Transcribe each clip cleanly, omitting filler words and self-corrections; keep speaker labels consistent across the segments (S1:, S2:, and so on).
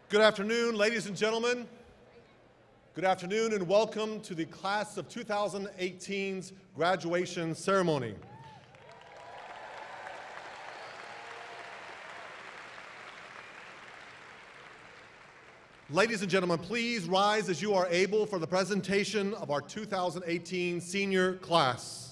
S1: Good afternoon, ladies and gentlemen. Good afternoon and welcome to the class of 2018's graduation ceremony. Ladies and gentlemen, please rise as you are able for the presentation of our 2018 senior class.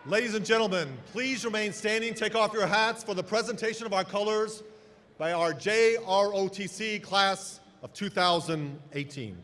S1: Ladies and gentlemen, please remain standing. Take off your hats for the presentation of our colors by our JROTC class of 2018.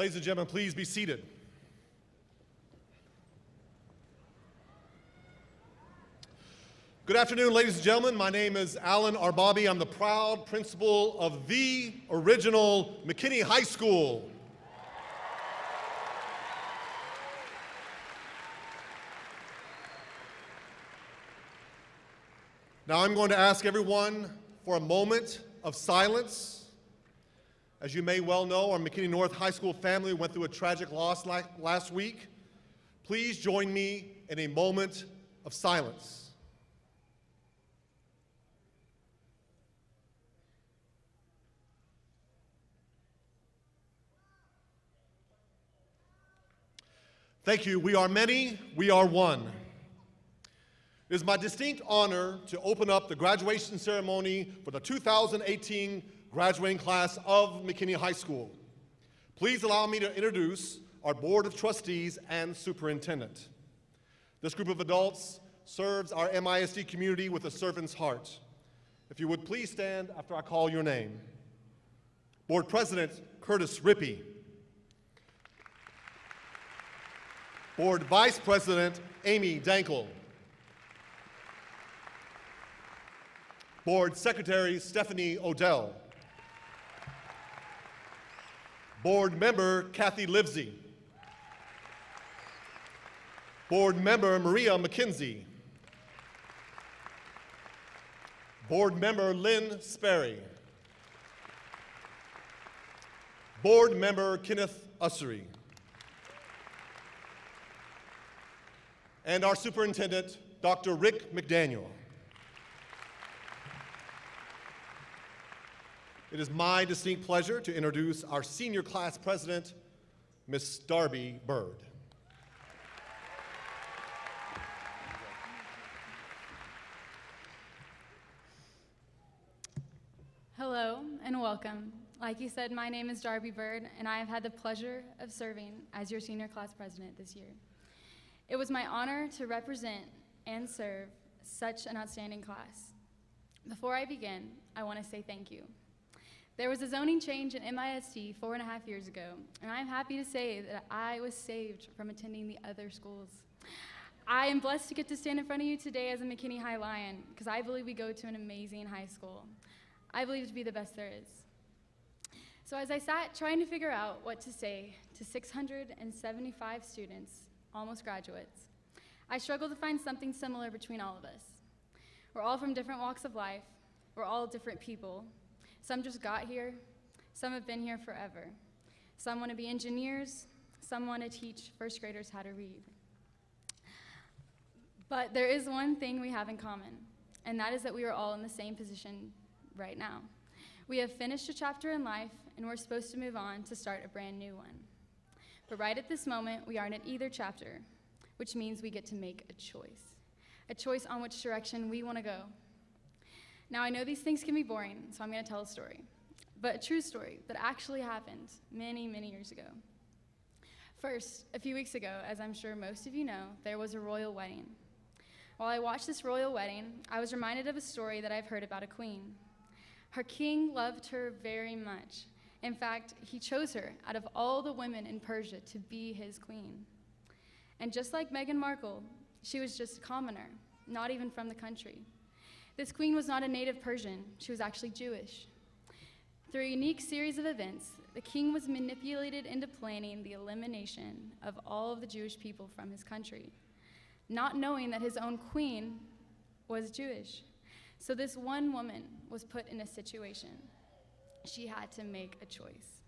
S1: Ladies and gentlemen, please be seated. Good afternoon, ladies and gentlemen. My name is Alan Arbabi. I'm the proud principal of the original McKinney High School. Now I'm going to ask everyone for a moment of silence. As you may well know, our McKinney North High School family went through a tragic loss last week. Please join me in a moment of silence. Thank you. We are many, we are one. It is my distinct honor to open up the graduation ceremony for the 2018 graduating class of McKinney High School. Please allow me to introduce our Board of Trustees and Superintendent. This group of adults serves our MISD community with a servant's heart. If you would please stand after I call your name. Board President Curtis Rippey. Board Vice President Amy Dankel. Board Secretary Stephanie Odell. Board Member Kathy Livesey. Board Member Maria McKenzie. Board Member Lynn Sperry. Board Member Kenneth Ussery. And our Superintendent, Dr. Rick McDaniel. It is my distinct pleasure to introduce our senior class president, Miss Darby Bird.
S2: Hello and welcome. Like you said, my name is Darby Bird, and I have had the pleasure of serving as your senior class president this year. It was my honor to represent and serve such an outstanding class. Before I begin, I want to say thank you. There was a zoning change in MISD 4.5 years ago, and I'm happy to say that I was saved from attending the other schools. I am blessed to get to stand in front of you today as a McKinney High Lion, because I believe we go to an amazing high school. I believe to be the best there is. So as I sat trying to figure out what to say to 675 students, almost graduates, I struggled to find something similar between all of us. We're all from different walks of life. We're all different people. Some just got here. Some have been here forever. Some want to be engineers. Some want to teach first graders how to read. But there is one thing we have in common, and that is that we are all in the same position right now. We have finished a chapter in life, and we're supposed to move on to start a brand new one. But right at this moment, we aren't at either chapter, which means we get to make a choice on which direction we want to go. Now, I know these things can be boring, so I'm going to tell a story, but a true story that actually happened many, many years ago. First, a few weeks ago, as I'm sure most of you know, there was a royal wedding. While I watched this royal wedding, I was reminded of a story that I've heard about a queen. Her king loved her very much. In fact, he chose her out of all the women in Persia to be his queen. And just like Meghan Markle, she was just a commoner, not even from the country. This queen was not a native Persian, she was actually Jewish. Through a unique series of events, the king was manipulated into planning the elimination of all of the Jewish people from his country, not knowing that his own queen was Jewish. So this one woman was put in a situation. She had to make a choice.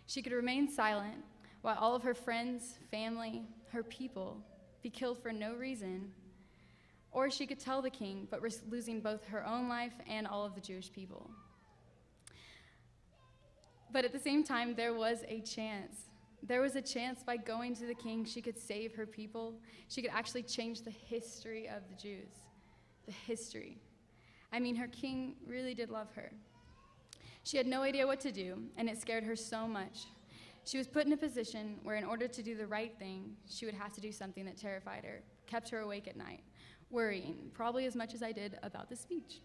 S2: She could remain silent while all of her friends, family, her people be killed for no reason, or she could tell the king, but risk losing both her own life and all of the Jewish people. But at the same time, there was a chance. There was a chance by going to the king, she could save her people. She could actually change the history of the Jews. The history. I mean, her king really did love her. She had no idea what to do, and it scared her so much. She was put in a position where in order to do the right thing, she would have to do something that terrified her, kept her awake at night, worrying, probably as much as I did about the speech.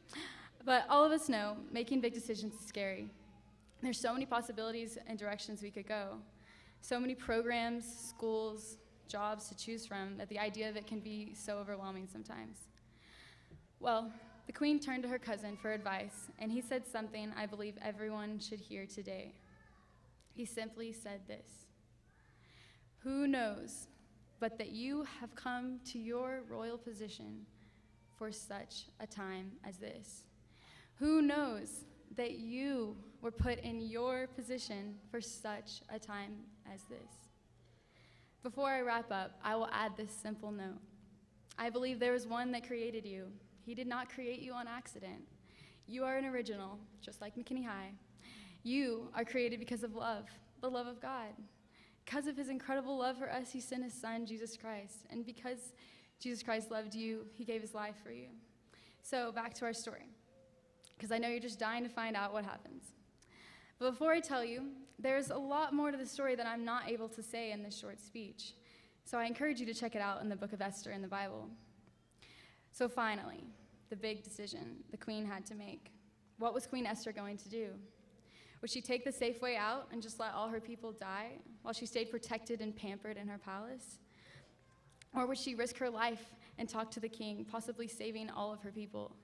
S2: But all of us know making big decisions is scary. There's so many possibilities and directions we could go. So many programs, schools, jobs to choose from that the idea of it can be so overwhelming sometimes. Well, the queen turned to her cousin for advice, and he said something I believe everyone should hear today. He simply said this: "Who knows but that you have come to your royal position for such a time as this? Who knows that you were put in your position for such a time as this?" Before I wrap up, I will add this simple note. I believe there is one that created you. He did not create you on accident. You are an original, just like McKinney High. You are created because of love, the love of God. Because of his incredible love for us, he sent his son, Jesus Christ. And because Jesus Christ loved you, he gave his life for you. So back to our story, because I know you're just dying to find out what happens. But before I tell you, there's a lot more to the story that I'm not able to say in this short speech. So I encourage you to check it out in the book of Esther in the Bible. So finally, the big decision the queen had to make. What was Queen Esther going to do? Would she take the safe way out and just let all her people die while she stayed protected and pampered in her palace? Or would she risk her life and talk to the king, possibly saving all of her people?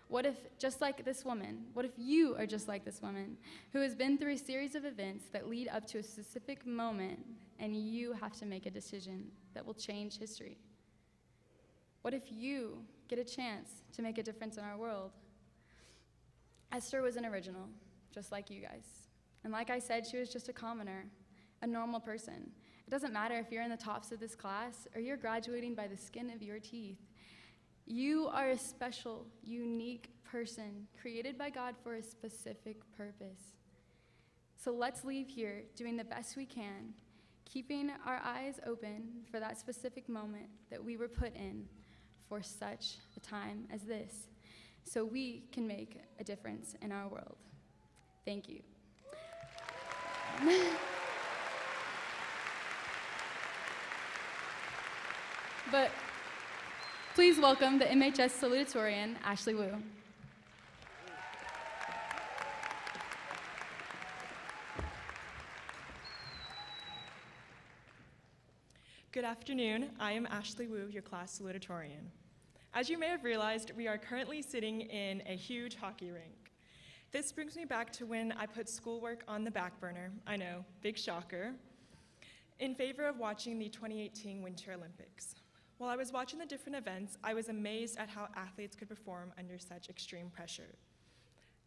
S2: What if, just like this woman, what if you are just like this woman who has been through a series of events that lead up to a specific moment, and you have to make a decision that will change history? What if you get a chance to make a difference in our world? Esther was an original, just like you guys. And like I said, she was just a commoner, a normal person. It doesn't matter if you're in the tops of this class or you're graduating by the skin of your teeth. You are a special, unique person created by God for a specific purpose. So let's leave here doing the best we can, keeping our eyes open for that specific moment that we were put in for such a time as this, so we can make a difference in our world. Thank you. But please welcome the MHS Salutatorian, Ashley Wu.
S3: Good afternoon. I am Ashley Wu, your class salutatorian. As you may have realized, we are currently sitting in a huge hockey rink. This brings me back to when I put schoolwork on the back burner, I know, big shocker, in favor of watching the 2018 Winter Olympics. While I was watching the different events, I was amazed at how athletes could perform under such extreme pressure.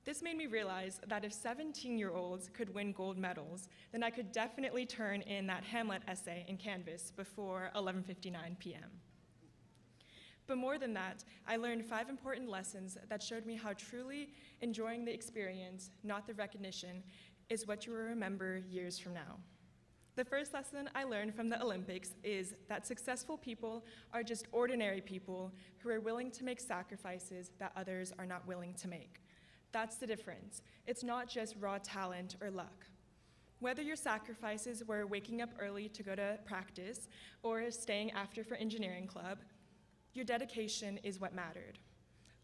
S3: This made me realize that if 17-year-olds could win gold medals, then I could definitely turn in that Hamlet essay in Canvas before 11:59 p.m. But more than that, I learned 5 important lessons that showed me how truly enjoying the experience, not the recognition, is what you will remember years from now. The first lesson I learned from the Olympics is that successful people are just ordinary people who are willing to make sacrifices that others are not willing to make. That's the difference. It's not just raw talent or luck. Whether your sacrifices were waking up early to go to practice or staying after for engineering club, your dedication is what mattered.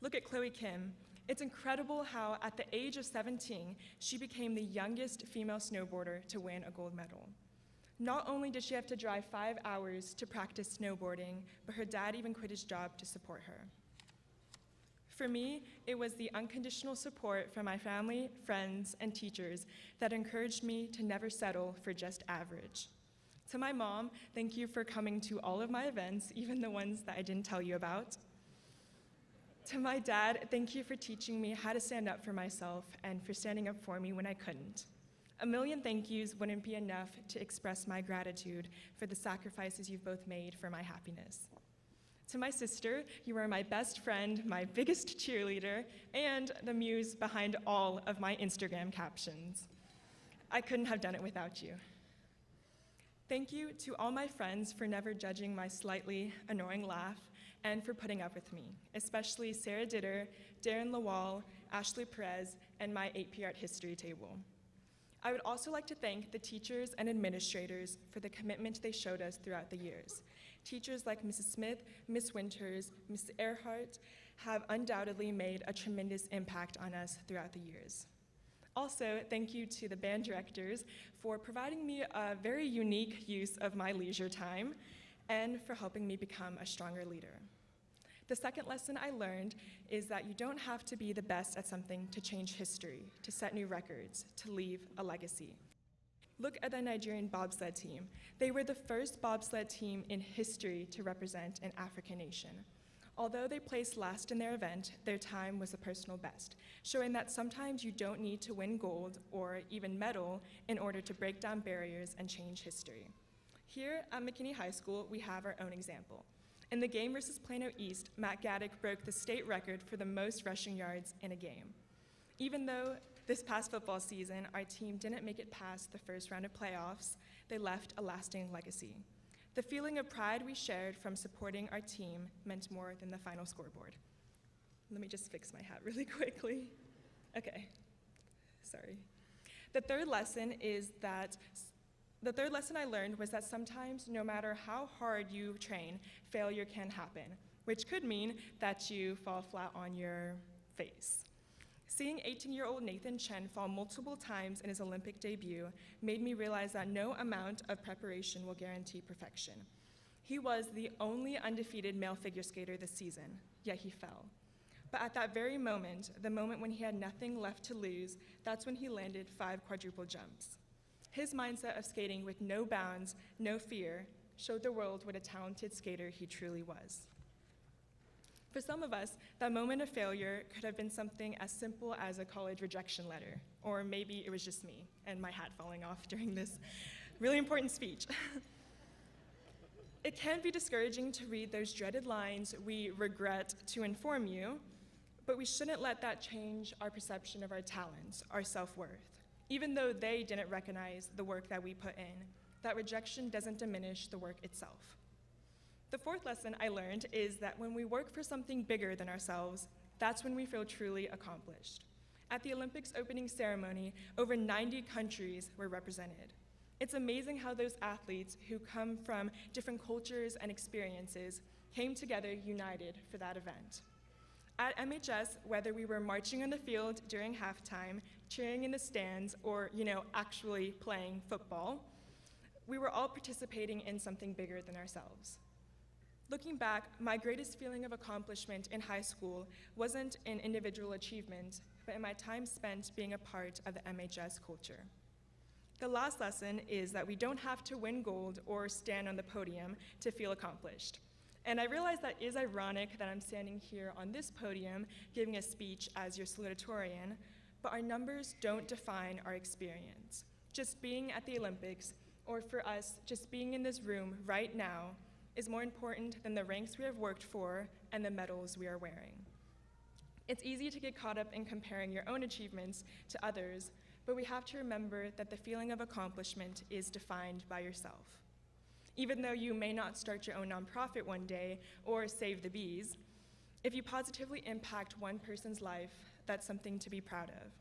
S3: Look at Chloe Kim. It's incredible how at the age of 17, she became the youngest female snowboarder to win a gold medal. Not only did she have to drive 5 hours to practice snowboarding, but her dad even quit his job to support her. For me, it was the unconditional support from my family, friends, and teachers that encouraged me to never settle for just average. To my mom, thank you for coming to all of my events, even the ones that I didn't tell you about. To my dad, thank you for teaching me how to stand up for myself and for standing up for me when I couldn't. A million thank yous wouldn't be enough to express my gratitude for the sacrifices you've both made for my happiness. To my sister, you are my best friend, my biggest cheerleader, and the muse behind all of my Instagram captions. I couldn't have done it without you. Thank you to all my friends for never judging my slightly annoying laugh and for putting up with me, especially Sarah Ditter, Darren Lawal, Ashley Perez, and my AP Art History table. I would also like to thank the teachers and administrators for the commitment they showed us throughout the years. Teachers like Mrs. Smith, Miss Winters, Ms. Earhart have undoubtedly made a tremendous impact on us throughout the years. Also, thank you to the band directors for providing me a very unique use of my leisure time and for helping me become a stronger leader. The second lesson I learned is that you don't have to be the best at something to change history, to set new records, to leave a legacy. Look at the Nigerian bobsled team. They were the first bobsled team in history to represent an African nation. Although they placed last in their event, their time was a personal best, showing that sometimes you don't need to win gold or even medal in order to break down barriers and change history. Here at McKinney High School, we have our own example. In the game versus Plano East, Matt Gaddick broke the state record for the most rushing yards in a game. Even though this past football season, our team didn't make it past the first round of playoffs, they left a lasting legacy. The feeling of pride we shared from supporting our team meant more than the final scoreboard. Let me just fix my hat really quickly. Okay, sorry. The third lesson I learned was that sometimes, no matter how hard you train, failure can happen, which could mean that you fall flat on your face. Seeing 18-year-old Nathan Chen fall multiple times in his Olympic debut made me realize that no amount of preparation will guarantee perfection. He was the only undefeated male figure skater this season, yet he fell. But at that very moment, the moment when he had nothing left to lose, that's when he landed 5 quadruple jumps. His mindset of skating with no bounds, no fear, showed the world what a talented skater he truly was. For some of us, that moment of failure could have been something as simple as a college rejection letter, or maybe it was just me and my hat falling off during this really important speech. It can be discouraging to read those dreaded lines, "We regret to inform you," but we shouldn't let that change our perception of our talents, our self-worth. Even though they didn't recognize the work that we put in, that rejection doesn't diminish the work itself. The fourth lesson I learned is that when we work for something bigger than ourselves, that's when we feel truly accomplished. At the Olympics opening ceremony, over 90 countries were represented. It's amazing how those athletes who come from different cultures and experiences came together united for that event. At MHS, whether we were marching on the field during halftime, cheering in the stands, or, actually playing football, We were all participating in something bigger than ourselves. Looking back, my greatest feeling of accomplishment in high school wasn't in individual achievement, but in my time spent being a part of the MHS culture. The last lesson is that we don't have to win gold or stand on the podium to feel accomplished. And I realize that is ironic that I'm standing here on this podium giving a speech as your salutatorian, but our numbers don't define our experience. Just being at the Olympics, or for us, just being in this room right now, is more important than the ranks we have worked for and the medals we are wearing. It's easy to get caught up in comparing your own achievements to others, but we have to remember that the feeling of accomplishment is defined by yourself. Even though you may not start your own nonprofit one day or save the bees, if you positively impact one person's life, that's something to be proud of.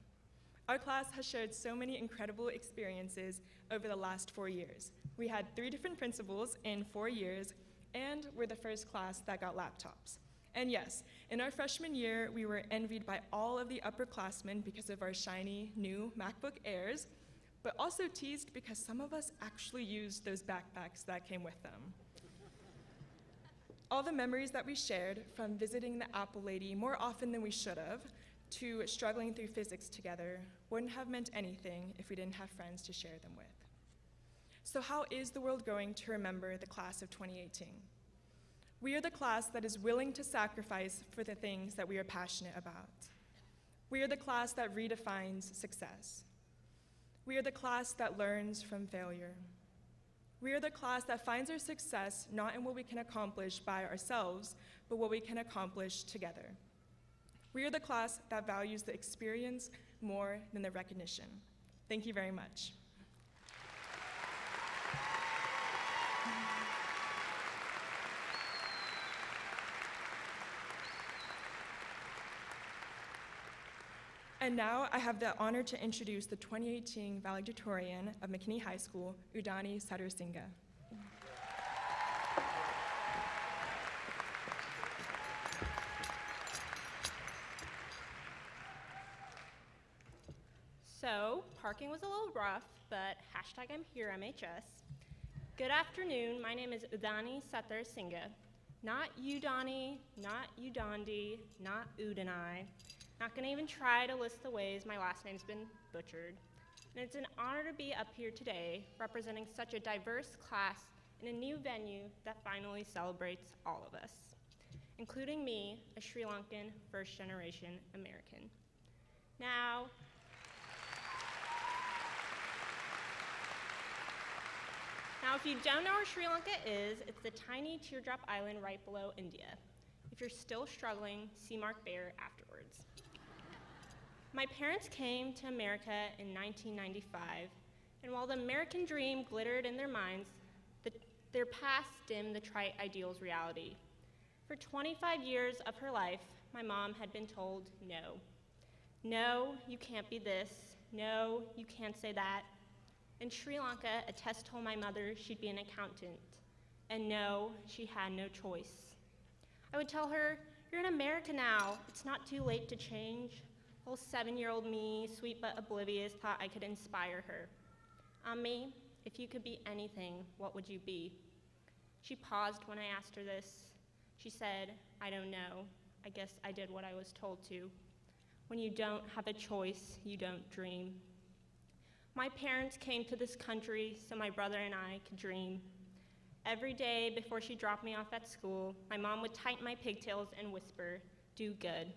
S3: Our class has shared so many incredible experiences over the last 4 years. We had 3 different principals in 4 years, and we're the first class that got laptops. And yes, in our freshman year, we were envied by all of the upperclassmen because of our shiny new MacBook Airs, but also teased because some of us actually used those backpacks that came with them. All the memories that we shared, from visiting the Apple Lady more often than we should have, to struggling through physics together, wouldn't have meant anything if we didn't have friends to share them with. So how is the world going to remember the class of 2018? We are the class that is willing to sacrifice for the things that we are passionate about. We are the class that redefines success. We are the class that learns from failure. We are the class that finds our success not in what we can accomplish by ourselves, but what we can accomplish together. We are the class that values the experience more than the recognition. Thank you very much. And now I have the honor to introduce the 2018 Valedictorian of McKinney High School, Udani Sadarsingha.
S4: So, parking was a little rough, but hashtag I'm here MHS. Good afternoon, my name is Udani Sadarsingha. Not Udani, not Udandi, not Udanai. Not gonna even try to list the ways my last name's been butchered. And it's an honor to be up here today representing such a diverse class in a new venue that finally celebrates all of us, including me, a Sri Lankan first-generation American. Now, if you don't know where Sri Lanka is, it's the tiny teardrop island right below India. If you're still struggling, see Mark Baer afterwards. My parents came to America in 1995, and while the American dream glittered in their minds, their past dimmed the trite ideal's reality. For 25 years of her life, my mom had been told no. No, you can't be this. No, you can't say that. In Sri Lanka, a test told my mother she'd be an accountant, and no, she had no choice. I would tell her, you're in America now, it's not too late to change. Little 7-year-old me, sweet but oblivious, thought I could inspire her. Ammi, if you could be anything, what would you be? She paused when I asked her this. She said, I don't know. I guess I did what I was told to. When you don't have a choice, you don't dream. My parents came to this country so my brother and I could dream. Every day before she dropped me off at school, my mom would tighten my pigtails and whisper, do good.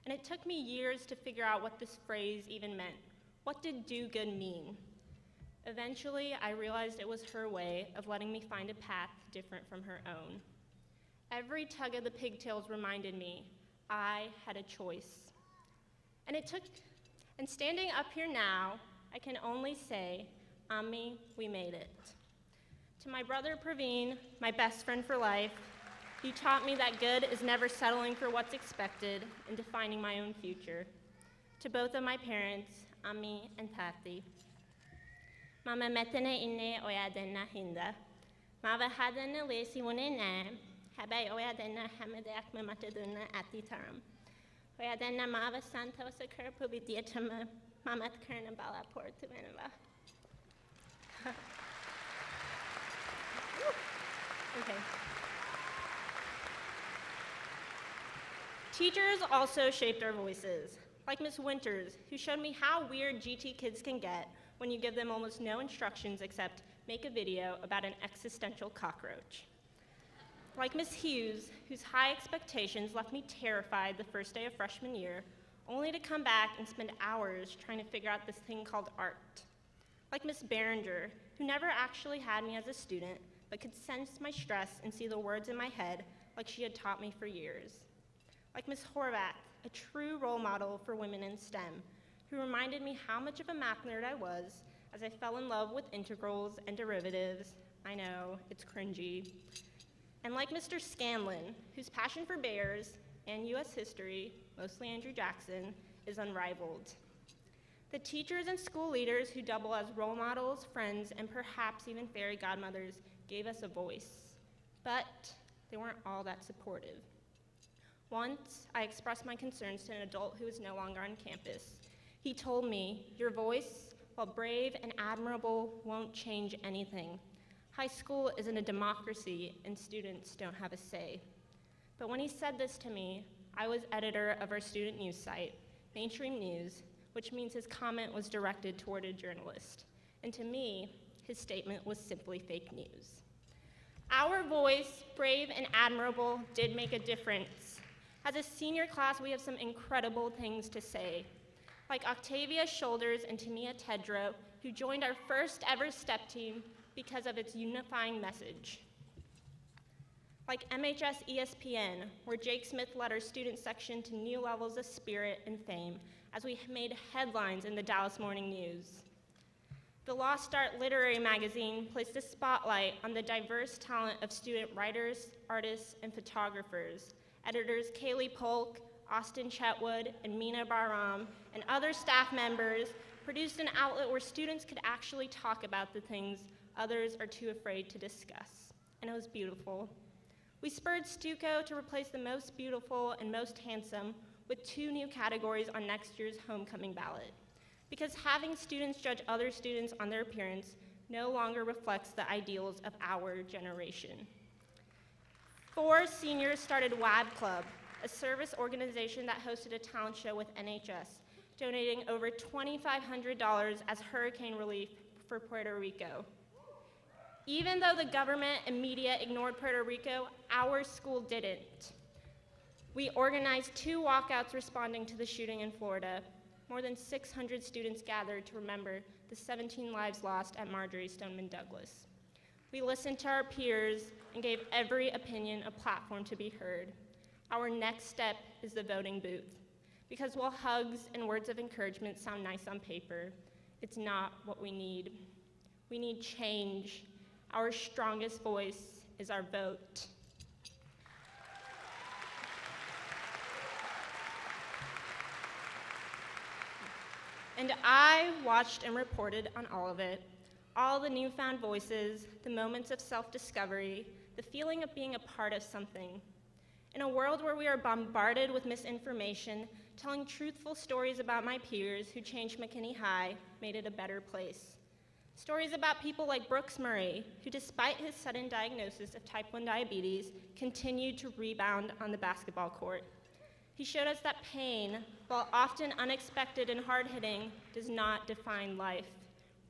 S4: And it took me years to figure out what this phrase even meant. What did do good mean? Eventually, I realized it was her way of letting me find a path different from her own. Every tug of the pigtails reminded me I had a choice. And standing up here now, I can only say, Ammi, we made it. To my brother Praveen, my best friend for life, he taught me that good is never settling for what's expected and defining my own future. To both of my parents, Ammi and Tati. Mama metene inne oyadenna hinda. Mava hadenna lesi wunene, habay oyadenna hamedeak mematedunna atitaram. Oyadenna mava santos occur publidiatama, mamat kerna bala portuvenava. Okay. Teachers also shaped our voices, like Miss Winters, who showed me how weird GT kids can get when you give them almost no instructions except make a video about an existential cockroach. Like Miss Hughes, whose high expectations left me terrified the first day of freshman year, only to come back and spend hours trying to figure out this thing called art. Like Miss Behringer, who never actually had me as a student, but could sense my stress and see the words in my head like she had taught me for years. Like Miss Horvath, a true role model for women in STEM, who reminded me how much of a math nerd I was as I fell in love with integrals and derivatives. I know, it's cringy. And like Mr. Scanlon, whose passion for bears and US history, mostly Andrew Jackson, is unrivaled. The teachers and school leaders who double as role models, friends, and perhaps even fairy godmothers gave us a voice, but they weren't all that supportive. Once, I expressed my concerns to an adult who was no longer on campus. He told me, "Your voice, while brave and admirable, won't change anything. High school isn't a democracy, and students don't have a say." But when he said this to me, I was editor of our student news site, Mainstream News, which means his comment was directed toward a journalist. And to me, his statement was simply fake news. Our voice, brave and admirable, did make a difference. As a senior class, we have some incredible things to say. Like Octavia Shoulders and Tamia Tedrow, who joined our first ever STEP team because of its unifying message. Like MHS ESPN, where Jake Smith led our student section to new levels of spirit and fame as we made headlines in the Dallas Morning News. The Lost Art Literary Magazine placed a spotlight on the diverse talent of student writers, artists, and photographers. Editors Kaylee Polk, Austin Chetwood, and Mina Bahram, and other staff members produced an outlet where students could actually talk about the things others are too afraid to discuss. And it was beautiful. We spurred Stuco to replace the most beautiful and most handsome with 2 new categories on next year's homecoming ballot. Because having students judge other students on their appearance no longer reflects the ideals of our generation. 4 seniors started WAB Club, a service organization that hosted a talent show with NHS, donating over $2,500 as hurricane relief for Puerto Rico. Even though the government and media ignored Puerto Rico, our school didn't. We organized 2 walkouts responding to the shooting in Florida. More than 600 students gathered to remember the 17 lives lost at Marjory Stoneman Douglas. We listened to our peers and gave every opinion a platform to be heard. Our next step is the voting booth. Because while hugs and words of encouragement sound nice on paper, it's not what we need. We need change. Our strongest voice is our vote. And I watched and reported on all of it. All the newfound voices, the moments of self-discovery, the feeling of being a part of something. In a world where we are bombarded with misinformation, telling truthful stories about my peers who changed McKinney High made it a better place. Stories about people like Brooks Murray, who despite his sudden diagnosis of type 1 diabetes, continued to rebound on the basketball court. He showed us that pain, while often unexpected and hard-hitting, does not define life.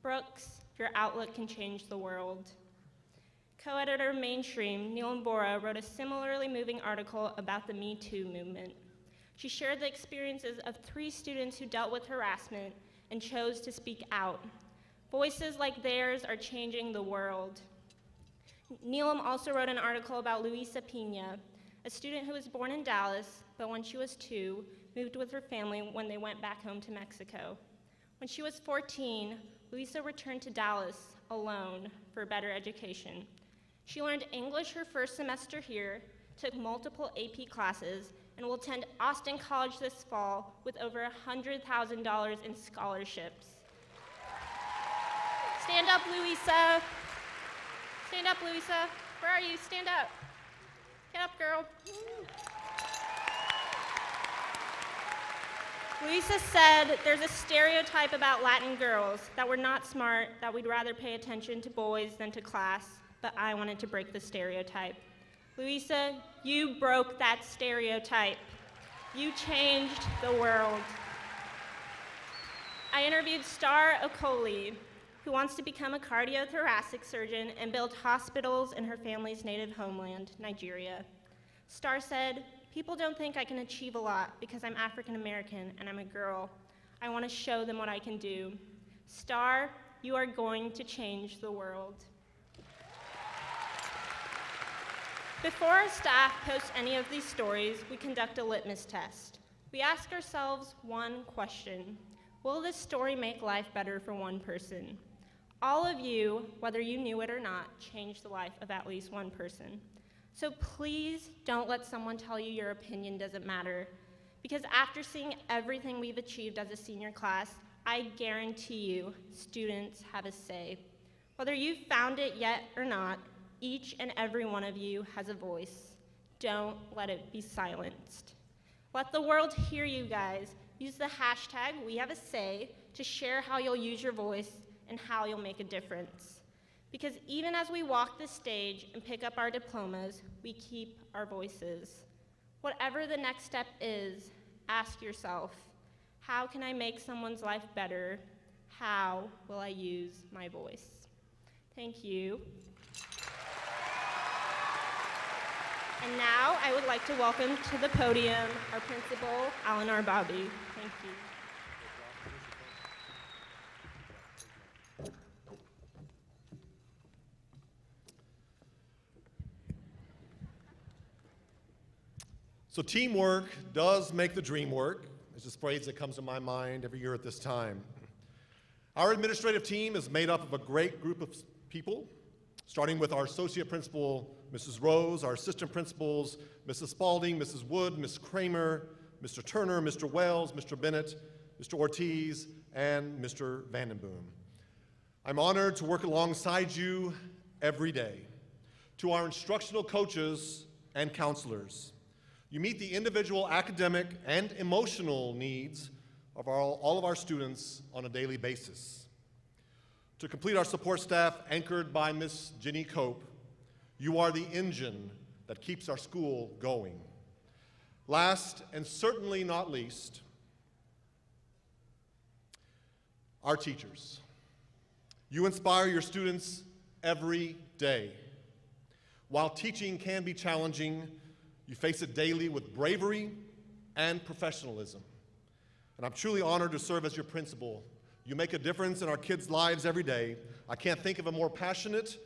S4: Brooks, your outlook can change the world. Co-editor of Mainstream, Neil Mbora, wrote a similarly moving article about the Me Too movement. She shared the experiences of 3 students who dealt with harassment and chose to speak out. Voices like theirs are changing the world. Neelam also wrote an article about Luisa Pina, a student who was born in Dallas, but when she was 2, moved with her family when they went back home to Mexico. When she was 14, Luisa returned to Dallas alone for a better education. She learned English her first semester here, took multiple AP classes, and will attend Austin College this fall with over $100,000 in scholarships. Stand up, Luisa. Stand up, Luisa. Where are you? Stand up. Get up, girl. Luisa said there's a stereotype about Latin girls, that we're not smart, that we'd rather pay attention to boys than to class, but I wanted to break the stereotype. Louisa, you broke that stereotype. You changed the world. I interviewed Star Okoli, who wants to become a cardiothoracic surgeon and build hospitals in her family's native homeland, Nigeria. Star said, "People don't think I can achieve a lot because I'm African American and I'm a girl. I want to show them what I can do." Star, you are going to change the world. Before our staff post any of these stories, we conduct a litmus test. We ask ourselves one question: will this story make life better for one person? All of you, whether you knew it or not, changed the life of at least one person. So please don't let someone tell you your opinion doesn't matter, because after seeing everything we've achieved as a senior class, I guarantee you students have a say. Whether you've found it yet or not, each and every one of you has a voice. Don't let it be silenced. Let the world hear you guys. Use the hashtag #WeHaveASay to share how you'll use your voice and how you'll make a difference. Because even as we walk the stage and pick up our diplomas, we keep our voices. Whatever the next step is, ask yourself, how can I make someone's life better? How will I use my voice? Thank you. And now I would like to welcome to the podium our principal, Alan Bobby. Thank you.
S1: So teamwork does make the dream work. It's a phrase that comes to my mind every year at this time. Our administrative team is made up of a great group of people, starting with our associate principal, Mrs. Rose, our assistant principals, Mrs. Spalding, Mrs. Wood, Ms. Kramer, Mr. Turner, Mr. Wells, Mr. Bennett, Mr. Ortiz, and Mr. Vandenboom. I'm honored to work alongside you every day. To our instructional coaches and counselors, you meet the individual academic and emotional needs of all of our students on a daily basis. To complete our support staff, anchored by Ms. Jenny Cope, you are the engine that keeps our school going. Last, and certainly not least, our teachers. You inspire your students every day. While teaching can be challenging, you face it daily with bravery and professionalism. And I'm truly honored to serve as your principal. You make a difference in our kids' lives every day. I can't think of a more passionate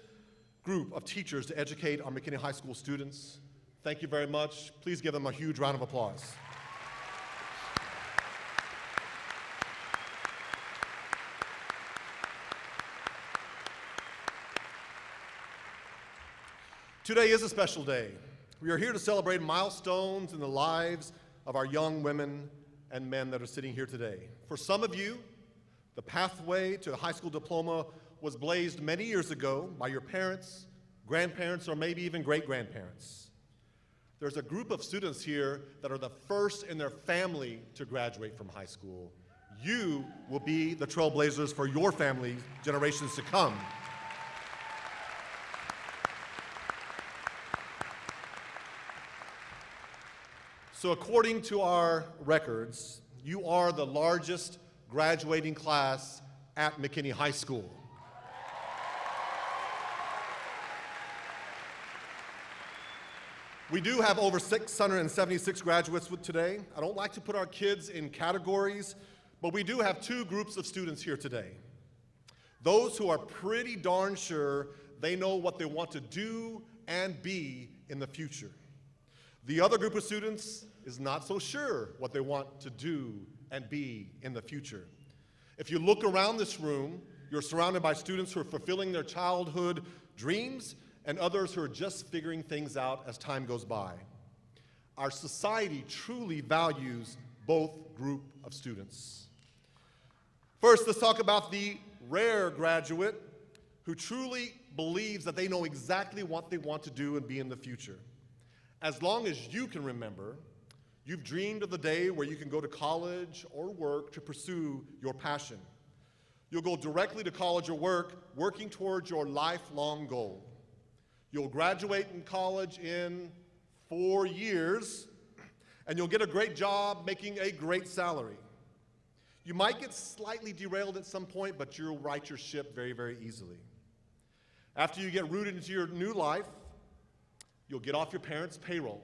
S1: group of teachers to educate our McKinney High School students. Thank you very much. Please give them a huge round of applause. Today is a special day. We are here to celebrate milestones in the lives of our young women and men that are sitting here today. For some of you, the pathway to a high school diploma was blazed many years ago by your parents, grandparents, or maybe even great-grandparents. There's a group of students here that are the first in their family to graduate from high school. You will be the trailblazers for your family generations to come. So according to our records, you are the largest graduating class at McKinney High School. We do have over 676 graduates today. I don't like to put our kids in categories, but we do have two groups of students here today. Those who are pretty darn sure they know what they want to do and be in the future. The other group of students is not so sure what they want to do and be in the future. If you look around this room, you're surrounded by students who are fulfilling their childhood dreams and others who are just figuring things out as time goes by. Our society truly values both group of students. First, let's talk about the rare graduate who truly believes that they know exactly what they want to do and be in the future. As long as you can remember, you've dreamed of the day where you can go to college or work to pursue your passion. You'll go directly to college or work, working towards your lifelong goal. You'll graduate in college in 4 years, and you'll get a great job making a great salary. You might get slightly derailed at some point, but you'll right your ship very, very easily. After you get rooted into your new life, you'll get off your parents' payroll.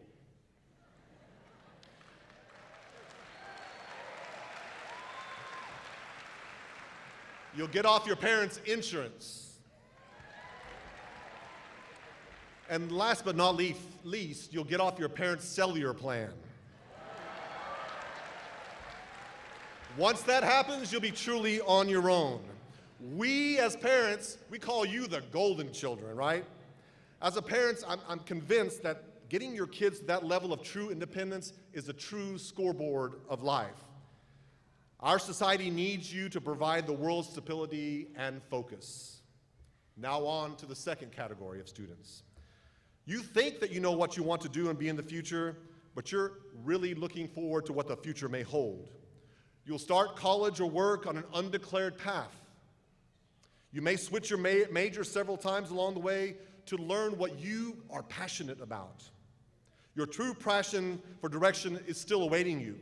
S1: You'll get off your parents' insurance. And last but not least, you'll get off your parents' cellular plan. Once that happens, you'll be truly on your own. We as parents, we call you the golden children, right? As a parent, I'm convinced that getting your kids to that level of true independence is a true scoreboard of life. Our society needs you to provide the world stability and focus. Now on to the second category of students. You think that you know what you want to do and be in the future, but you're really looking forward to what the future may hold. You'll start college or work on an undeclared path. You may switch your major several times along the way to learn what you are passionate about. Your true passion for direction is still awaiting you.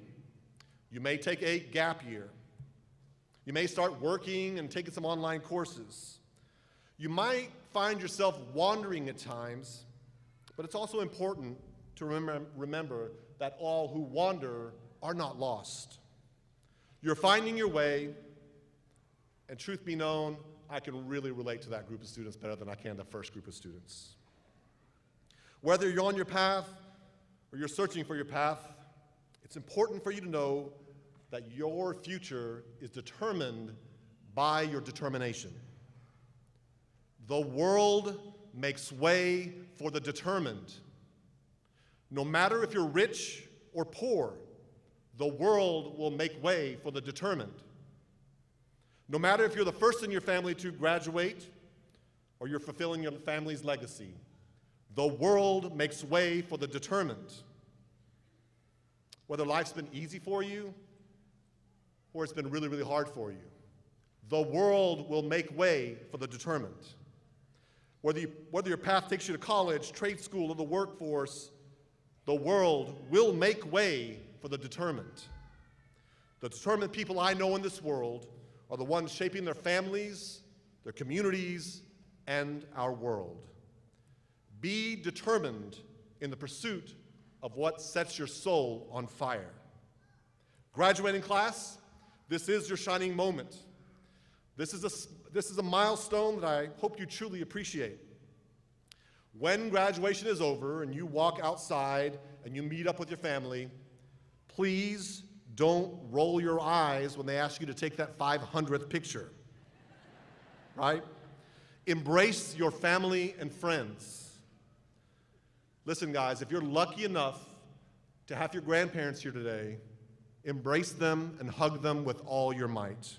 S1: You may take a gap year. You may start working and taking some online courses. You might find yourself wandering at times, but it's also important to remember that all who wander are not lost. You're finding your way, and truth be known, I can really relate to that group of students better than I can the first group of students. Whether you're on your path or you're searching for your path, it's important for you to know that your future is determined by your determination. The world makes way for the determined. No matter if you're rich or poor, the world will make way for the determined. No matter if you're the first in your family to graduate or you're fulfilling your family's legacy, the world makes way for the determined. Whether life's been easy for you or it's been really, really hard for you, the world will make way for the determined. Whether your path takes you to college, trade school, or the workforce, the world will make way for the determined. The determined people I know in this world are the ones shaping their families, their communities, and our world. Be determined in the pursuit of what sets your soul on fire. Graduating class, this is your shining moment. This is a milestone that I hope you truly appreciate. When graduation is over and you walk outside and you meet up with your family, please don't roll your eyes when they ask you to take that 500th picture, right? Embrace your family and friends. Listen, guys, if you're lucky enough to have your grandparents here today, embrace them and hug them with all your might.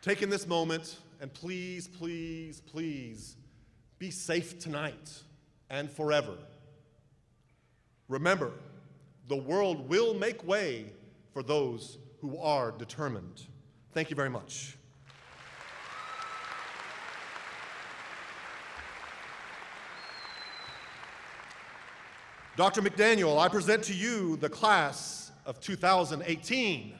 S1: Take in this moment and please, please, please be safe tonight and forever. Remember, the world will make way for those who are determined. Thank you very much. Dr. McDaniel, I present to you the class of 2018.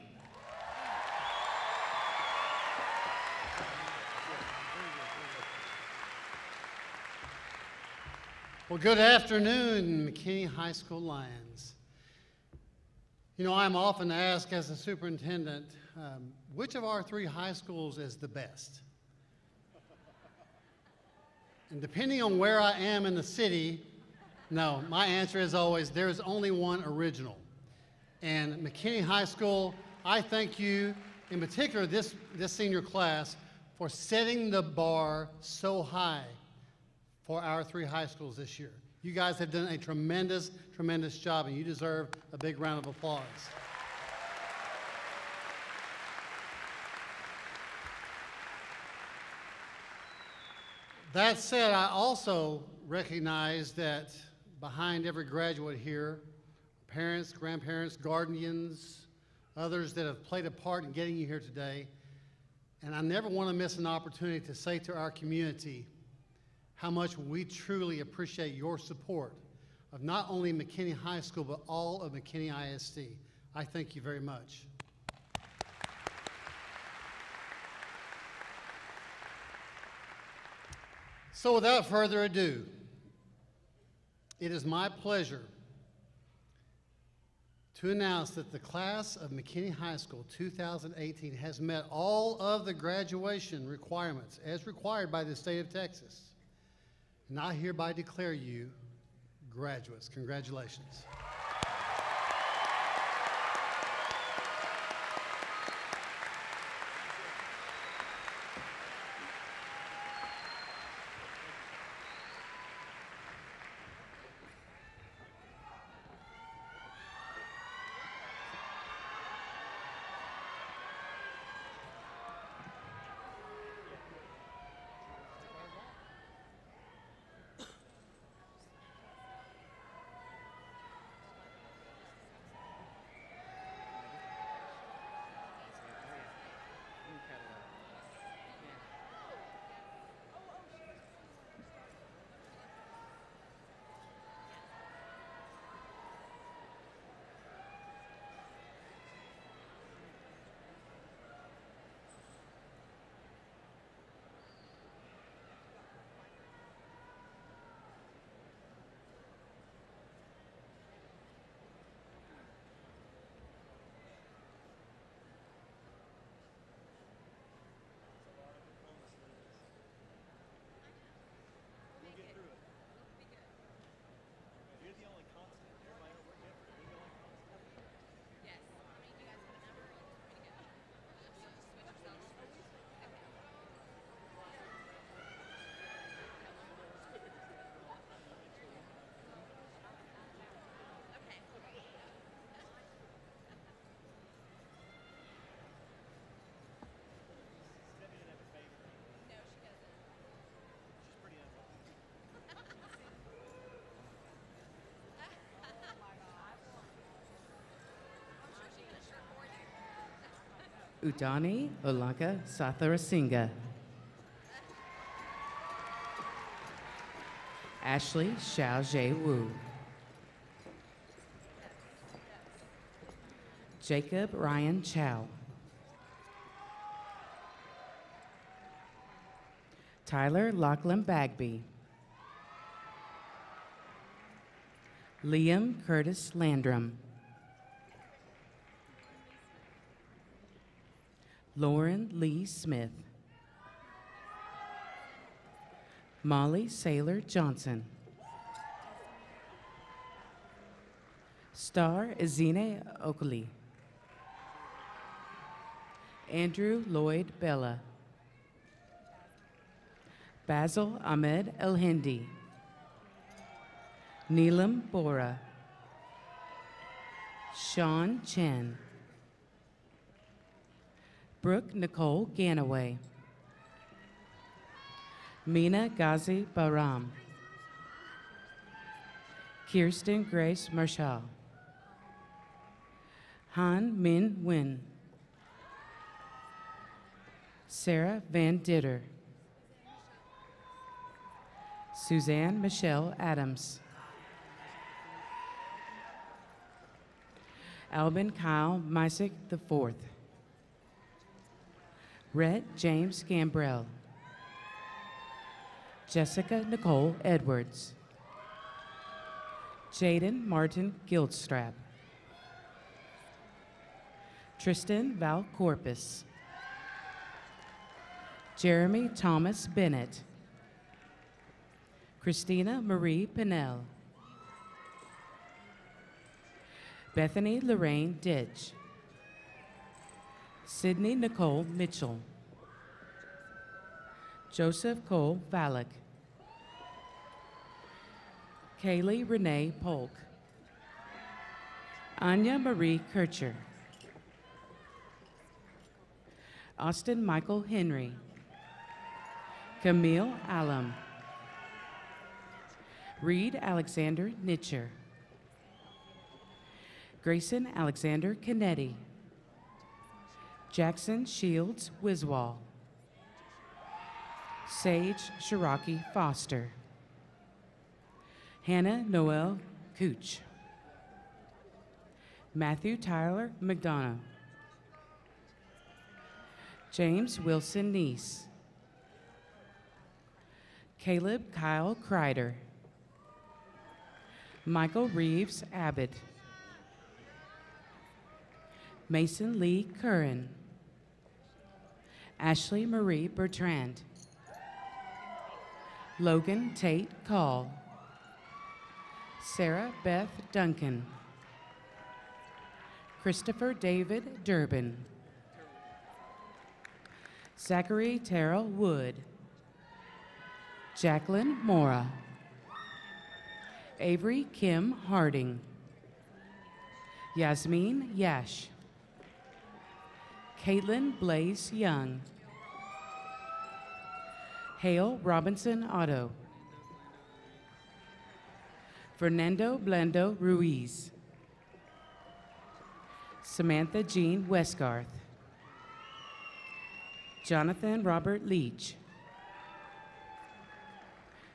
S5: Well, good afternoon, McKinney High School Lions. You know, I'm often asked as a superintendent, which of our three high schools is the best? And depending on where I am in the city, no, my answer is always, there's only one original. And McKinney High School, I thank you, in particular this senior class, for setting the bar so high for our three high schools this year. You guys have done a tremendous, tremendous job, and you deserve a big round of applause. That said, I also recognize that behind every graduate here, parents, grandparents, guardians, others that have played a part in getting you here today. And I never want to miss an opportunity to say to our community how much we truly appreciate your support of not only McKinney High School, but all of McKinney ISD. I thank you very much. So without further ado, it is my pleasure to announce that the class of McKinney High School 2018 has met all of the graduation requirements as required by the state of Texas. And I hereby declare you graduates. Congratulations.
S6: Udani Olanka Satharasinga. Ashley Xiao Jie Wu. Jacob Ryan Chow. Tyler Lachlan Bagby. Liam Curtis Landrum. Lauren Lee Smith. Molly Saylor Johnson. Star Izine Oakley. Andrew Lloyd Bella. Basil Ahmed El Hindi. Neelam Bora. Sean Chen. Brooke Nicole Ganaway. Mina Ghazi Baram. Kirsten Grace Marshall. Han Min Nguyen. Sarah Van Ditter. Suzanne Michelle Adams. Albin Kyle Mysick IV. Rhett James Gambrell. Jessica Nicole Edwards. Jaden Martin Gildstrap. Tristan Val Corpus. Jeremy Thomas Bennett. Christina Marie Pinnell. Bethany Lorraine Ditch. Sydney Nicole Mitchell. Joseph Cole Valek. Kaylee Renee Polk. Anya Marie Kircher. Austin Michael Henry. Camille Allam. Reed Alexander Nitcher. Grayson Alexander Canetti. Jackson Shields Wiswall. Sage Shiraki Foster. Hannah Noel Cooch. Matthew Tyler McDonough. James Wilson Neese. Caleb Kyle Kreider. Michael Reeves Abbott. Mason Lee Curran. Ashley Marie Bertrand. Logan Tate Call. Sarah Beth Duncan. Christopher David Durbin. Zachary Terrell Wood. Jacqueline Mora. Avery Kim Harding. Yasmin Yash. Caitlin Blaze Young. Hale Robinson Otto. Fernando Blando Ruiz. Samantha Jean Westgarth. Jonathan Robert Leach.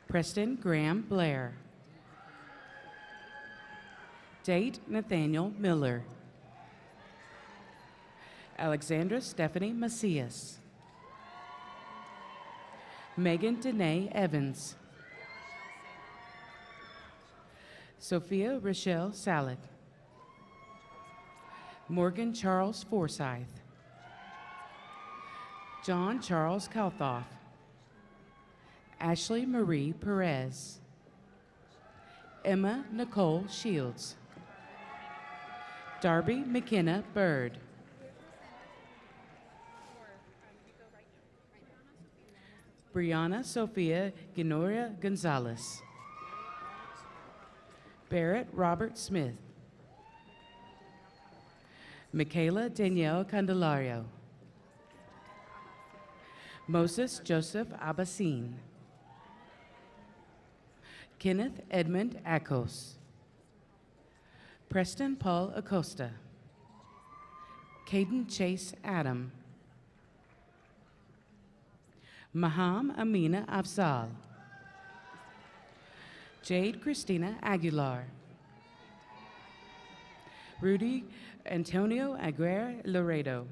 S6: Preston Graham Blair. Date Nathaniel Miller. Alexandra Stephanie Macias. Megan Danae Evans. Sophia Rochelle Salek. Morgan Charles Forsyth. John Charles Kalthoff. Ashley Marie Perez. Emma Nicole Shields. Darby McKenna Bird. Brianna Sophia Ginoria Gonzalez. Barrett Robert Smith. Michaela Danielle Candelario. Moses Joseph Abbasin. Kenneth Edmund Akos. Preston Paul Acosta. Caden Chase Adam. Maham Amina Afzal. Jade Christina Aguilar. Rudy Antonio Aguirre Laredo.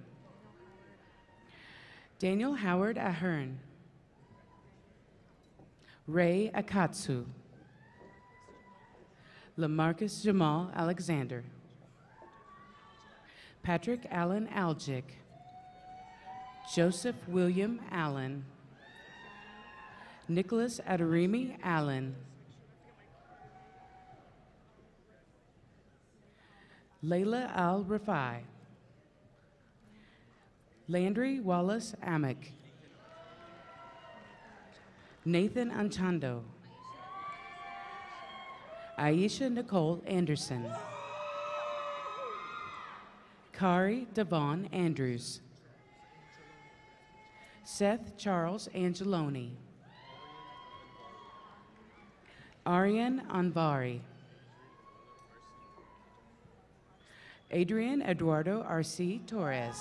S6: Daniel Howard Ahern. Ray Akatsu. Lamarcus Jamal Alexander. Patrick Allen Algic. Joseph William Allen. Nicholas Adarimi Allen. Layla Al-Rafai. Landry Wallace Amick. Nathan Anchando. Aisha Nicole Anderson. Kari Devon Andrews. Seth Charles Angeloni. Arian Anvari. Adrian Eduardo Arce Torres.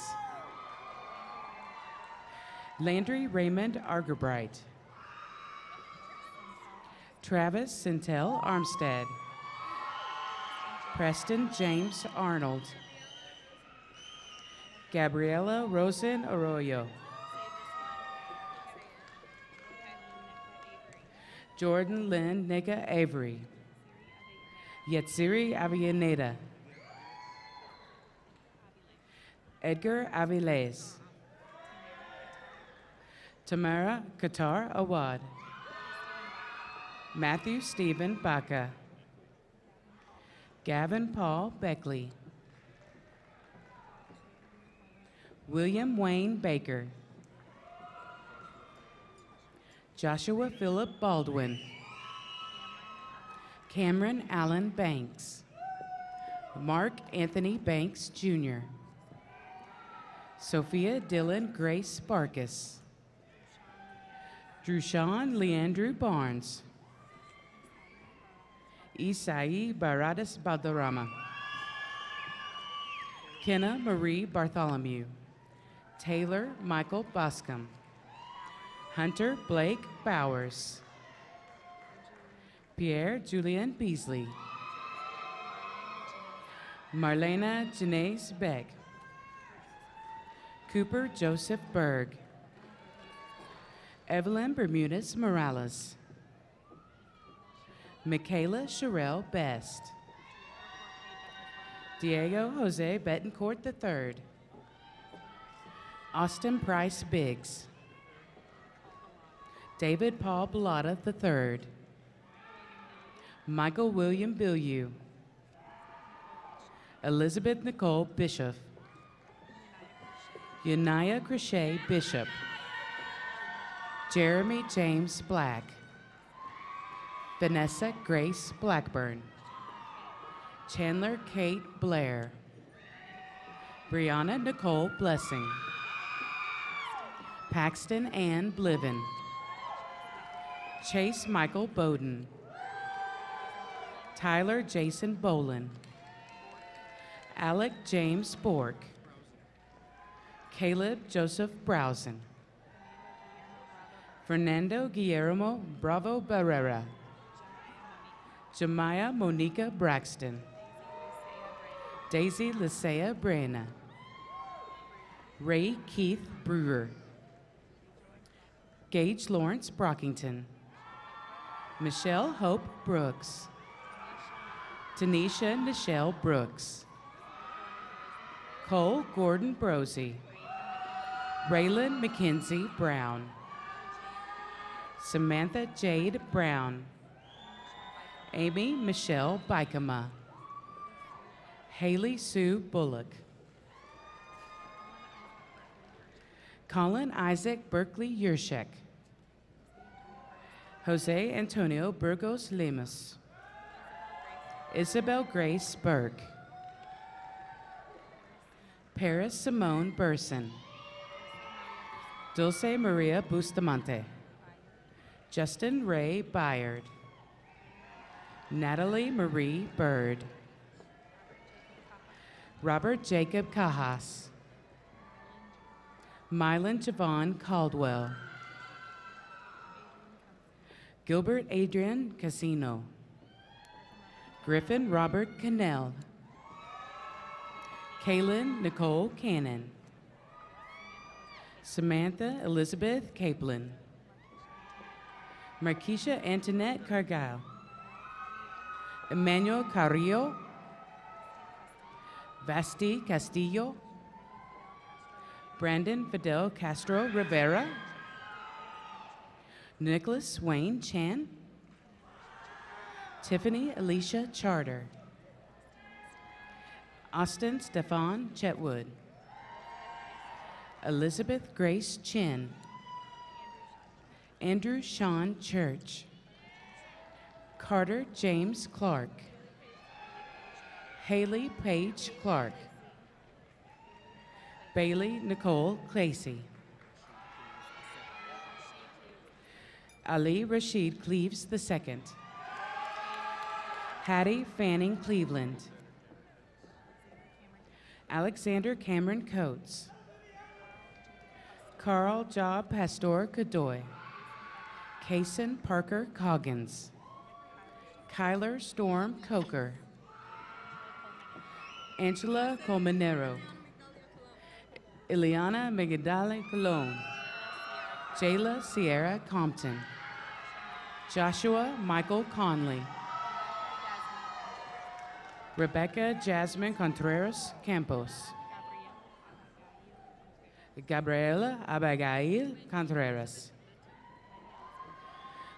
S6: Landry Raymond Argerbright. Travis Sintel Armstead. Preston James Arnold. Gabriela Rosen Arroyo. Jordan Lynn Nega Avery. Yetziri Avellaneda. Edgar Aviles. Tamara Qatar Awad. Matthew Stephen Baca. Gavin Paul Beckley. William Wayne Baker. Joshua Philip Baldwin. Cameron Allen Banks. Mark Anthony Banks, Jr. Sophia Dylan Grace Sparkus. Drushan Leandrew Barnes. Isai Baradas Balderrama. Kenna Marie Bartholomew. Taylor Michael Boscom. Hunter Blake Bowers. Pierre Julian Beasley. Marlena Janae Beck. Cooper Joseph Berg. Evelyn Bermudez Morales. Michaela Sherelle Best. Diego Jose Betancourt III. Austin Price Biggs. David Paul Bellata III. Michael William Billieu. Elizabeth Nicole Bishop. Yanaya Crochet Bishop. Jeremy James Black. Vanessa Grace Blackburn. Chandler Kate Blair. Brianna Nicole Blessing. Paxton Ann Bliven. Chase Michael Bowden. Tyler Jason Bolin. Alec James Bork. Caleb Joseph Browson. Fernando Guillermo Bravo Barrera. Jemiah Monica Braxton. Daisy Lisea Brena. Ray Keith Brewer. Gage Lawrence Brockington. Michelle Hope Brooks. Tanisha Nichelle Brooks. Cole Gordon Brosey. Raylan McKenzie Brown. Samantha Jade Brown. Amy Michelle Bikama. Haley Sue Bullock. Colin Isaac Berkeley Yershek. Jose Antonio Burgos Lemus. Isabel Grace Burke. Paris Simone Burson. Dulce Maria Bustamante. Justin Ray Byard. Natalie Marie Bird. Robert Jacob Cajas. Mylan Javon Caldwell. Gilbert Adrian Casino. Griffin Robert Cannell. Kaylin Nicole Cannon. Samantha Elizabeth Capelin. Marquisha Antoinette Cargile. Emmanuel Carrillo. Vasti Castillo. Brandon Fidel Castro Rivera. Nicholas Wayne Chan. Tiffany Alicia Charter. Austin Stefan Chetwood. Elizabeth Grace Chin. Andrew Sean Church. Carter James Clark. Haley Paige Clark. Bailey Nicole Clacy. Ali Rashid Cleaves II. Hattie Fanning Cleveland. Alexander Cameron Coates. Carl Job Pastor Godoy. Kason Parker Coggins. Kyler Storm Coker. Angela Colmenero. Ileana Megadale Colon. Jayla Sierra Compton. Joshua Michael Conley. Rebecca Jasmine Contreras Campos. Gabriela Abigail Contreras.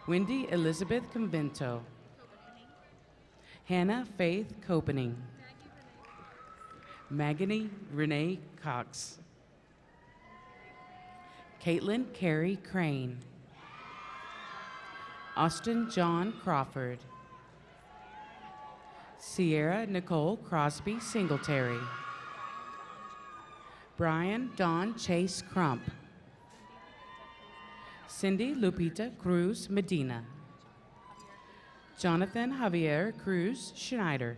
S6: Wendy Elizabeth Convento. Hannah Faith Copening. Maggie Renee Cox. Caitlin Carey Crane. Austin John Crawford. Sierra Nicole Crosby Singletary. Brian Don Chase Crump. Cindy Lupita Cruz Medina. Jonathan Javier Cruz Schneider.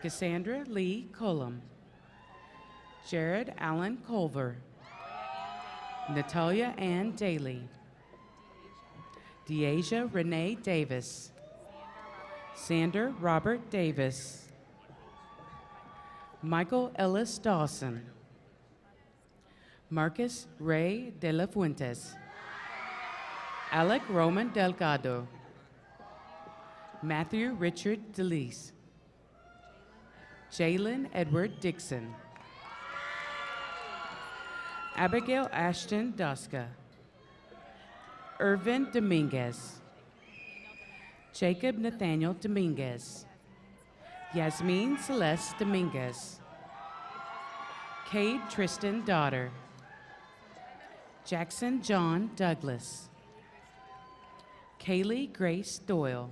S6: Cassandra Lee Cullum. Jared Allen Culver. Natalia Ann Daly. Deasia Renee Davis. Sander Robert Davis. Michael Ellis Dawson. Marcus Ray de la Fuentes. Alec Roman Delgado. Matthew Richard DeLeese. Jalen Edward Dixon. Abigail Ashton Doska. Irvin Dominguez. Jacob Nathaniel Dominguez. Yasmin Celeste Dominguez. Cade Tristan Daughter. Jackson John Douglas. Kaylee Grace Doyle.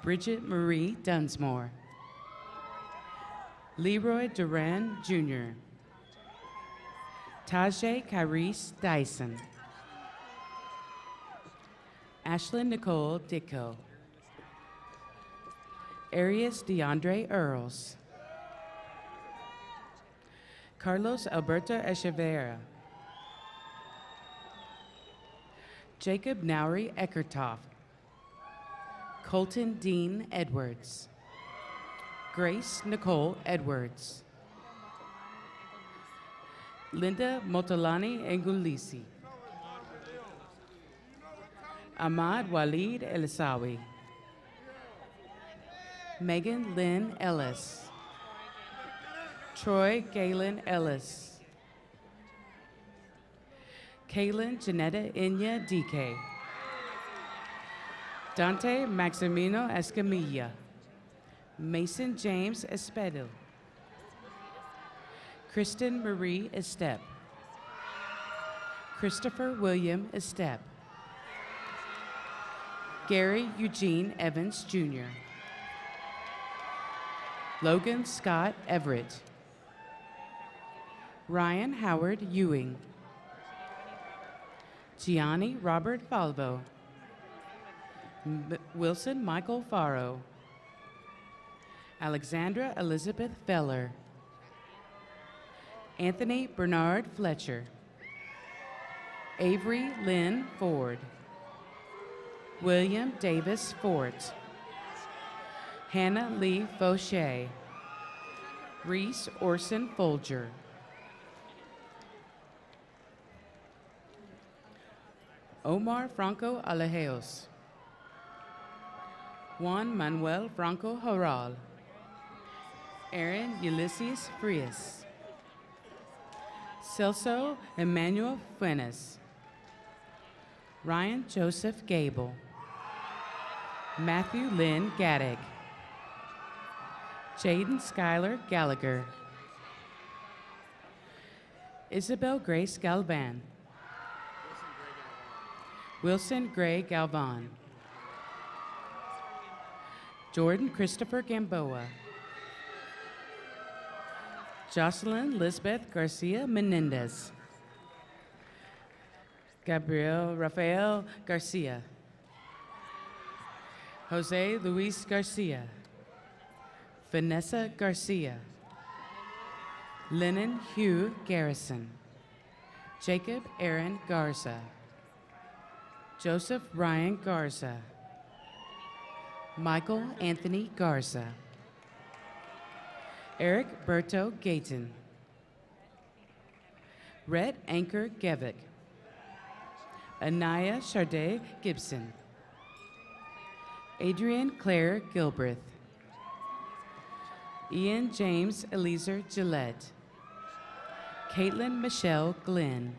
S6: Bridget Marie Dunsmore. Leroy Duran Jr. Tajay Kyrese Dyson. Ashlyn Nicole Dicko. Arias DeAndre Earls. Carlos Alberto Echeverria. Jacob Nowry Eckertoff. Colton Dean Edwards. Grace Nicole Edwards. Linda Motolani Engulisi. Ahmad Walid Elisawi. Megan Lynn Ellis. Troy Galen Ellis. Kaylin Janetta Inya DK. Dante Maximino Escamilla. Mason James Espedo. Kristen Marie Estep. Christopher William Estep. Gary Eugene Evans Jr. Logan Scott Everett. Ryan Howard Ewing. Gianni Robert Falvo. Wilson Michael Faro. Alexandra Elizabeth Feller. Anthony Bernard Fletcher. Avery Lynn Ford. William Davis Fort. Hannah Lee Fauché. Reese Orson Folger. Omar Franco Alejos. Juan Manuel Franco Joral. Aaron Ulysses Frias. Celso Emmanuel Fuentes. Ryan Joseph Gable. Matthew Lynn Gaddick. Jaden Skylar Gallagher. Isabel Grace Galvan. Wilson Gray Galvan. Jordan Christopher Gamboa. Jocelyn Lisbeth Garcia Menendez. Gabriel Rafael Garcia. Jose Luis Garcia. Vanessa Garcia. Lennon Hugh Garrison. Jacob Aaron Garza. Joseph Ryan Garza. Michael Anthony Garza. Eric Berto Gayton. Rhett Anchor Gevick. Anaya Charday Gibson. Adrian Claire Gilbreth. Ian James Eliezer Gillette. Caitlin Michelle Glenn.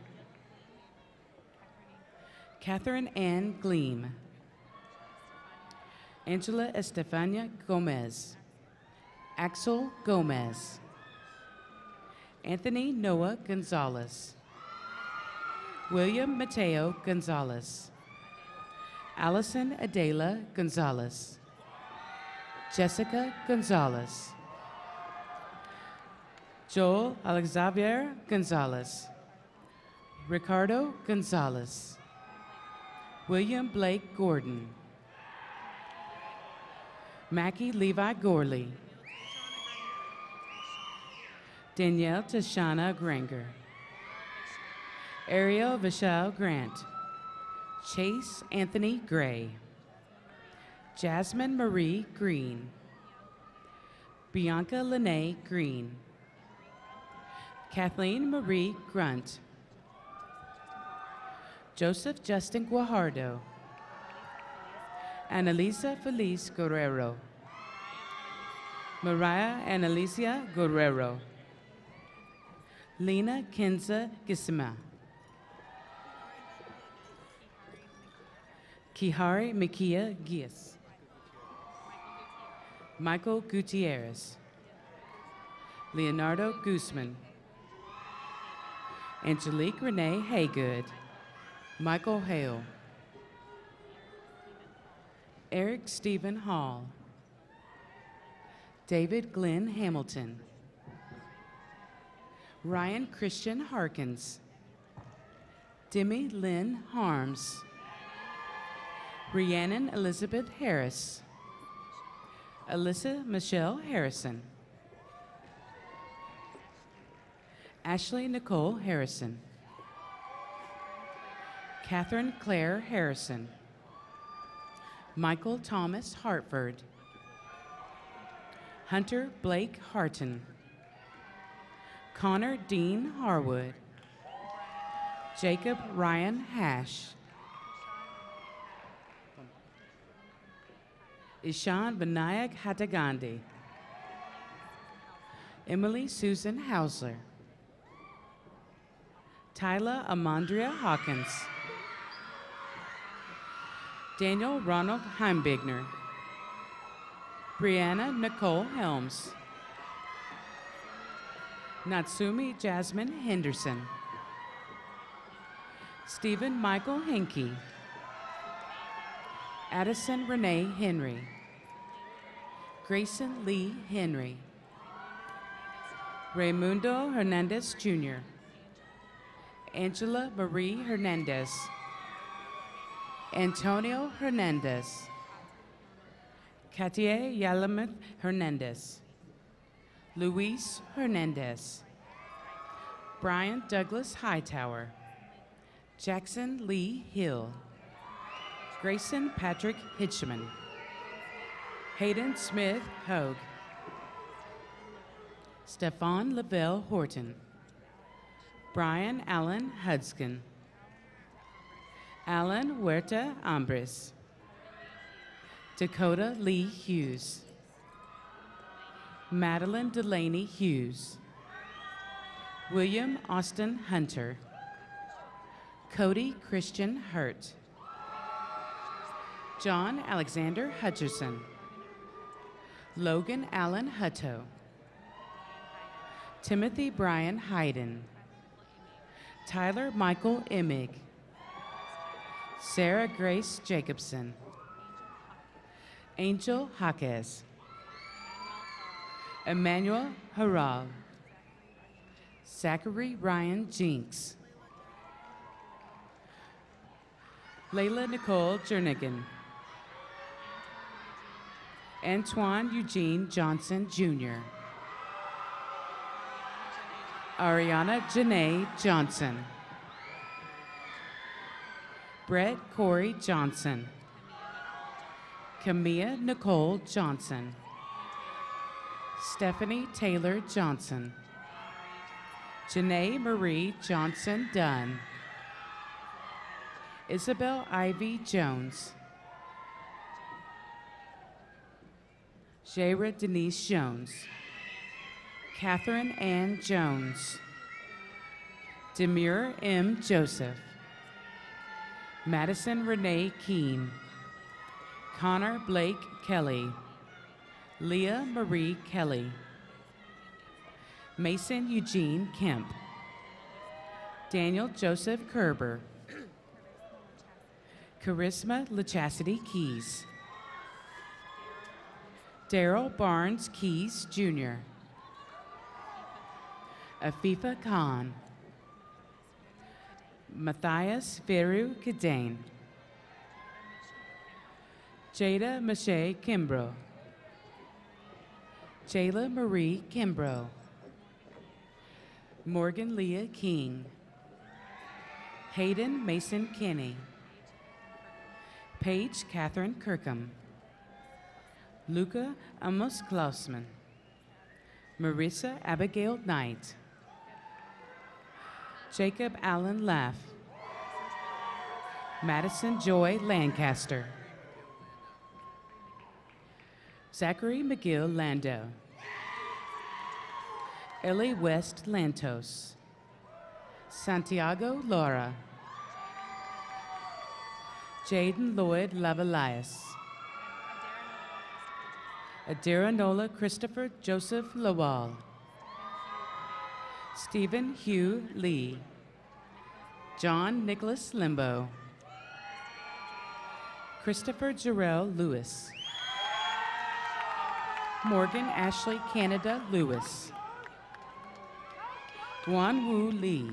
S6: Catherine Ann Gleam. Angela Estefania Gomez. Axel Gomez. Anthony Noah Gonzalez. William Mateo Gonzalez. Allison Adela Gonzalez. Jessica Gonzalez. Joel Alexavier Gonzalez. Ricardo Gonzalez. William Blake Gordon. Mackie Levi Gorley. Danielle Tashana Granger. Ariel Vishal Grant. Chase Anthony Gray. Jasmine Marie Green. Bianca Lene Green. Kathleen Marie Grunt. Joseph Justin Guajardo. Annalisa Feliz Guerrero. Mariah Annalicia Guerrero. Lena Kenza Gisima. Kihari Mikia Gies. Michael Gutierrez. Leonardo Guzman. Angelique Renee Haygood. Michael Hale. Eric Stephen Hall. David Glenn Hamilton. Ryan Christian Harkins. Demi Lynn Harms. Rhiannon Elizabeth Harris. Alyssa Michelle Harrison. Ashley Nicole Harrison. Catherine Claire Harrison. Michael Thomas Hartford. Hunter Blake Harton. Connor Dean Harwood. Jacob Ryan Hash. Ishan Vinayak Hatagandhi. Emily Susan Hausler. Tyla Amandria Hawkins. Daniel Ronald Heimbigner. Brianna Nicole Helms. Natsumi Jasmine Henderson. Stephen Michael Henke. Addison Renee Henry. Grayson Lee Henry. Raymundo Hernandez Jr. Angela Marie Hernandez. Antonio Hernandez. Katia Yalamuth Hernandez. Luis Hernandez. Brian Douglas Hightower. Jackson Lee Hill. Grayson Patrick Hitchman. Hayden Smith Hogue. Stefan Lavelle Horton. Brian Allen Hudskin. Alan Huerta Ambris. Dakota Lee Hughes. Madeline Delaney Hughes. William Austin Hunter. Cody Christian Hurt. John Alexander Hutcherson. Logan Allen Hutto. Timothy Brian Hayden. Tyler Michael Emig. Sarah Grace Jacobson. Angel Jaquez. Emmanuel Harral. Zachary Ryan Jinks. Layla Nicole Jernigan. Antoine Eugene Johnson, Jr. Ariana Janae Johnson. Brett Corey Johnson. Camilla Nicole Johnson. Stephanie Taylor Johnson. Janae Marie Johnson Dunn. Isabel Ivy Jones. Jaira Denise Jones. Catherine Ann Jones. Demure M. Joseph. Madison Renee Keene. Connor Blake Kelly. Leah Marie Kelly. Mason Eugene Kemp. Daniel Joseph Kerber. Charisma LaChastity Keys. Daryl Barnes Keys, Jr. Afifa Khan. Matthias Veru Kadane. Jada Mache Kimbrough. Jayla Marie Kimbrough. Morgan Leah King. Hayden Mason Kinney. Paige Catherine Kirkham. Luca Amos Klausman. Marissa Abigail Knight. Jacob Allen Laff. Madison Joy Lancaster. Zachary McGill Lando. Ellie West Lantos. Santiago Laura. Jaden Lloyd Lavalias. Adiranola Christopher Joseph Lawal. Stephen Hugh Lee. John Nicholas Limbo. Christopher Jarrell Lewis. Morgan Ashley Canada Lewis. Guan Wu Lee.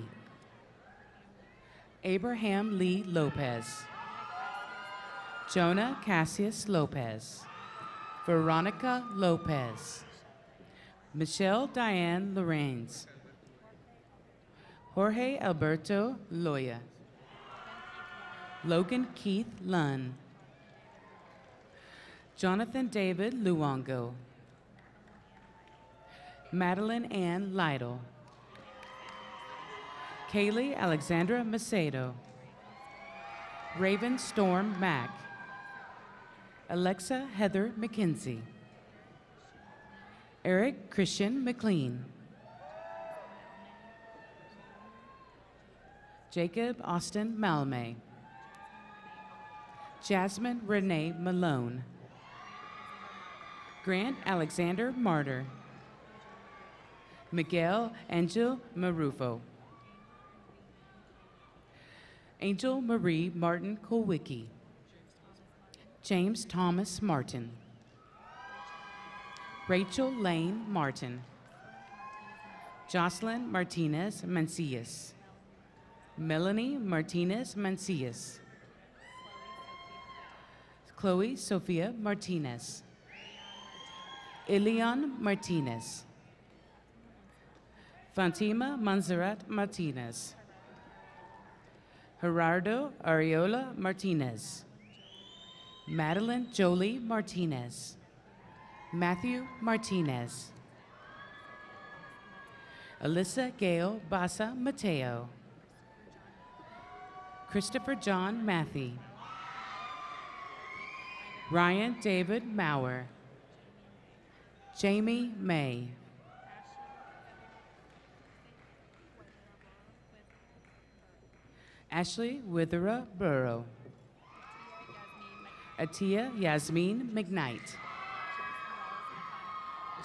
S6: Abraham Lee Lopez. Jonah Cassius Lopez. Veronica Lopez. Michelle Diane Lorenz. Jorge Alberto Loya. Logan Keith Lunn. Jonathan David Luongo. Madeline Ann Lytle. Kaylee Alexandra Macedo. Raven Storm Mack. Alexa Heather McKenzie. Eric Christian McLean. Jacob Austin Malme. Jasmine Renee Malone. Grant Alexander Martyr. Miguel Angel Marufo. Angel Marie Martin Kowicki. James Thomas Martin. Rachel Lane Martin. Jocelyn Martinez Mancias. Melanie Martinez Mancias. Chloe Sofia Martinez. Ilion Martinez. Fatima Monserrat Martinez. Gerardo Ariola Martinez. Madeline Jolie Martinez. Matthew Martinez. Alyssa Gail Basa Mateo. Christopher John Matthey. Ryan David Maurer. Jamie May. Ashley Withera Burrow. Atia Yasmin McKnight.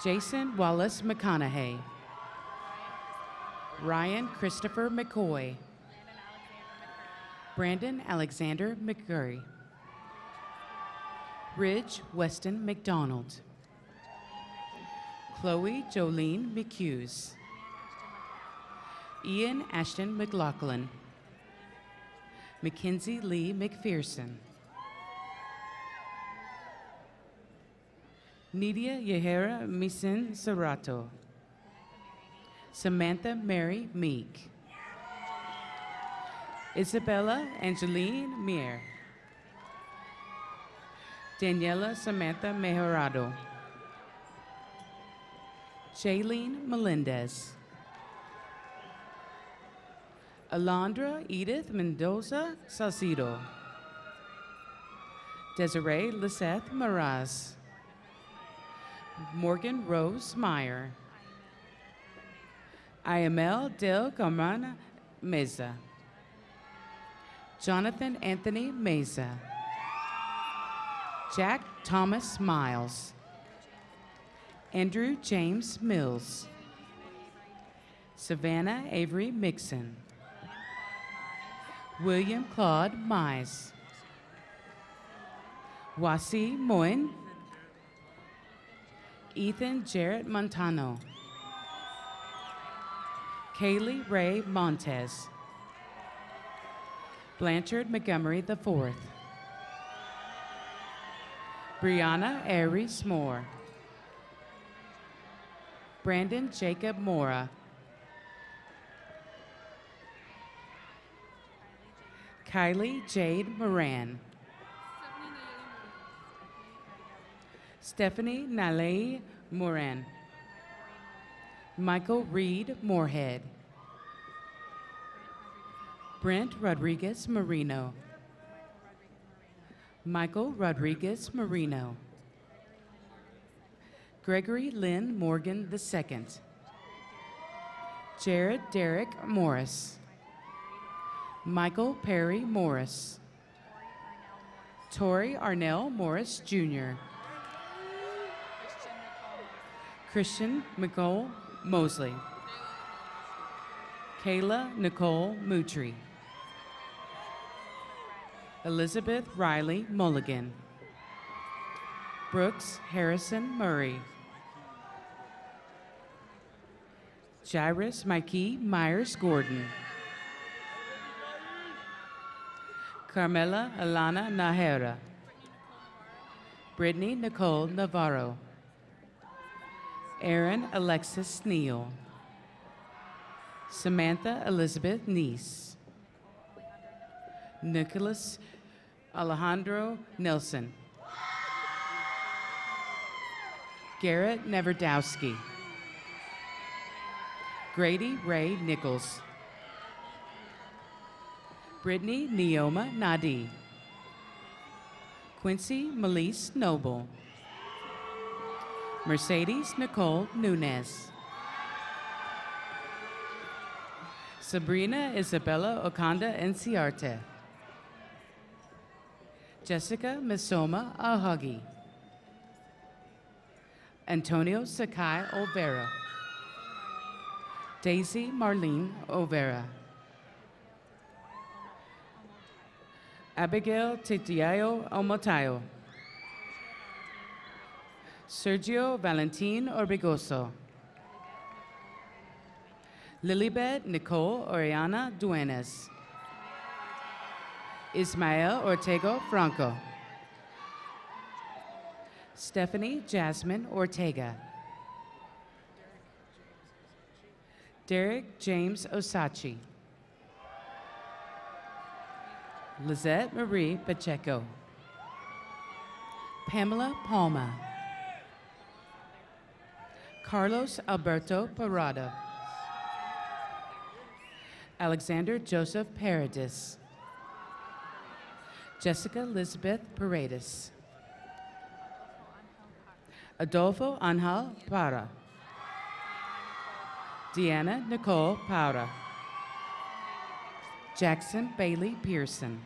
S6: Jason Wallace McConaughey. Ryan Christopher McCoy. Brandon Alexander McCurry. Ridge Weston McDonald. Chloe Jolene McHughes. Ian Ashton McLaughlin. Mackenzie Lee McPherson. Nidia Yehera Misin Serato. Samantha Mary Meek. Isabella Angeline Mier. Daniela Samantha Mejorado. Shailene Melendez. Alondra Edith Mendoza Salcido. Desiree Liseth Maraz. Morgan Rose Meyer. Ayamel Del Carmona Meza. Jonathan Anthony Meza. Jack Thomas Miles. Andrew James Mills. Savannah Avery Mixon. William Claude Mize. Wasi Moin. Ethan Jarrett Montano. Kaylee Ray Montez. Blanchard Montgomery IV. Brianna Aries Moore. Brandon Jacob Mora. Kylie Jade Moran. Stephanie Nalei Moran. Michael Reed Moorhead. Brent Rodriguez Marino. Michael Rodriguez Marino. Gregory Lynn Morgan II. Jared Derek Morris. Michael Perry Morris. Tori Arnell Morris Jr. Christian Nicole Mosley. Kayla Nicole Moutry. Elizabeth Riley Mulligan. Brooks Harrison Murray. Jairus Mikey Myers Gordon. Carmela Alana Nahera. Brittany Nicole Navarro. Aaron Alexis Neal. Samantha Elizabeth Neese. Nicholas Alejandro Nelson. Garrett Neverdowski. Grady Ray Nichols. Brittany Neoma Nadi. Quincy Melise Noble. Mercedes Nicole Nunez. Sabrina Isabella Okanda Enciarte. Jessica Misoma Ahagi. Antonio Sakai Olvera. Daisy Marlene Olvera. Abigail Titiayo Omotayo. Sergio Valentin Orbegoso. Lilibet Nicole Oriana Duenas. Ismael Ortega Franco. Stephanie Jasmine Ortega. Derek James Osachi. Lizette Marie Pacheco. Pamela Palma. Carlos Alberto Parada. Alexander Joseph Paradis. Jessica Elizabeth Paredes. Adolfo Angel Para. Deanna Nicole Para. Jackson Bailey Pearson.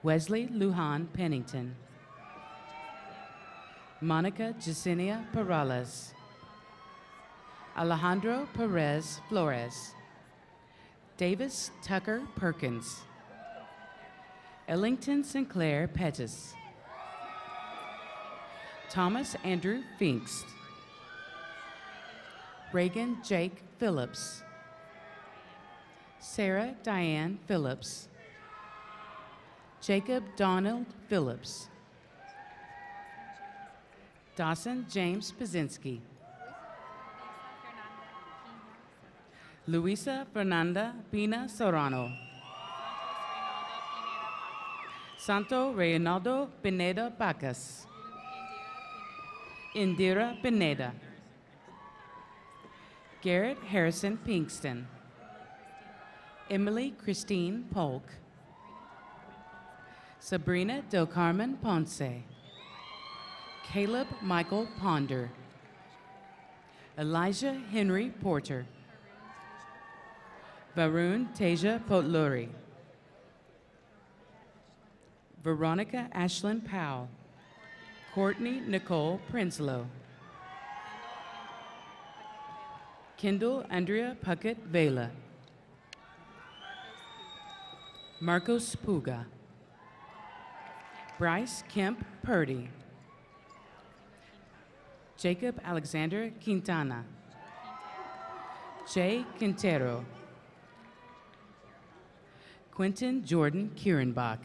S6: Wesley Lujan Pennington. Monica Jacinia Perales. Alejandro Perez Flores. Davis Tucker Perkins. Ellington Sinclair Pettis. Thomas Andrew Finkst. Reagan Jake Phillips. Sarah Diane Phillips. Jacob Donald Phillips. Dawson James Pazinski. Luisa Fernanda Pina Serrano. Santo Reynaldo Pineda Bacas. Indira Pineda. Garrett Harrison Pinkston. Emily Christine Polk. Sabrina Del Carmen Ponce. Caleb Michael Ponder. Elijah Henry Porter. Varun Teja Potluri. Veronica Ashlyn Powell. Courtney Nicole Prinsloo. Kendall Andrea Puckett Vela. Marcos Puga. Bryce Kemp Purdy. Jacob Alexander Quintana. Jay Quintero. Quentin Jordan Kierenbach.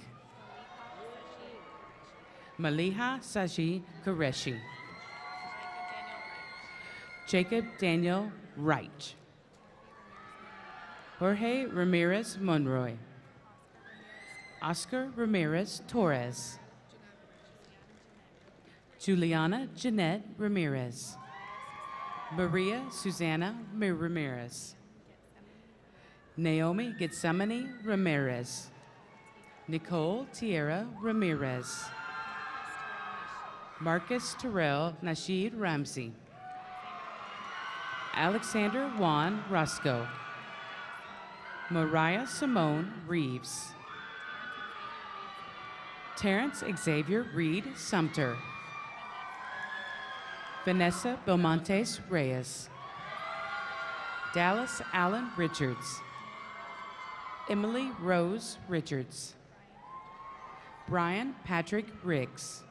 S6: Maliha Saji Qureshi. Jacob Daniel Wright. Jorge Ramirez Monroy. Oscar Ramirez Torres. Juliana Jeanette Ramirez. Maria Susana Ramirez. Naomi Getsemani Ramirez. Nicole Tierra Ramirez. Marcus Terrell Nasheed Ramsey. Alexander Juan Roscoe. Mariah Simone Reeves. Terrence Xavier Reed Sumter. Vanessa Belmontes Reyes. Dallas Allen Richards. Emily Rose Richards. Brian Patrick Riggs.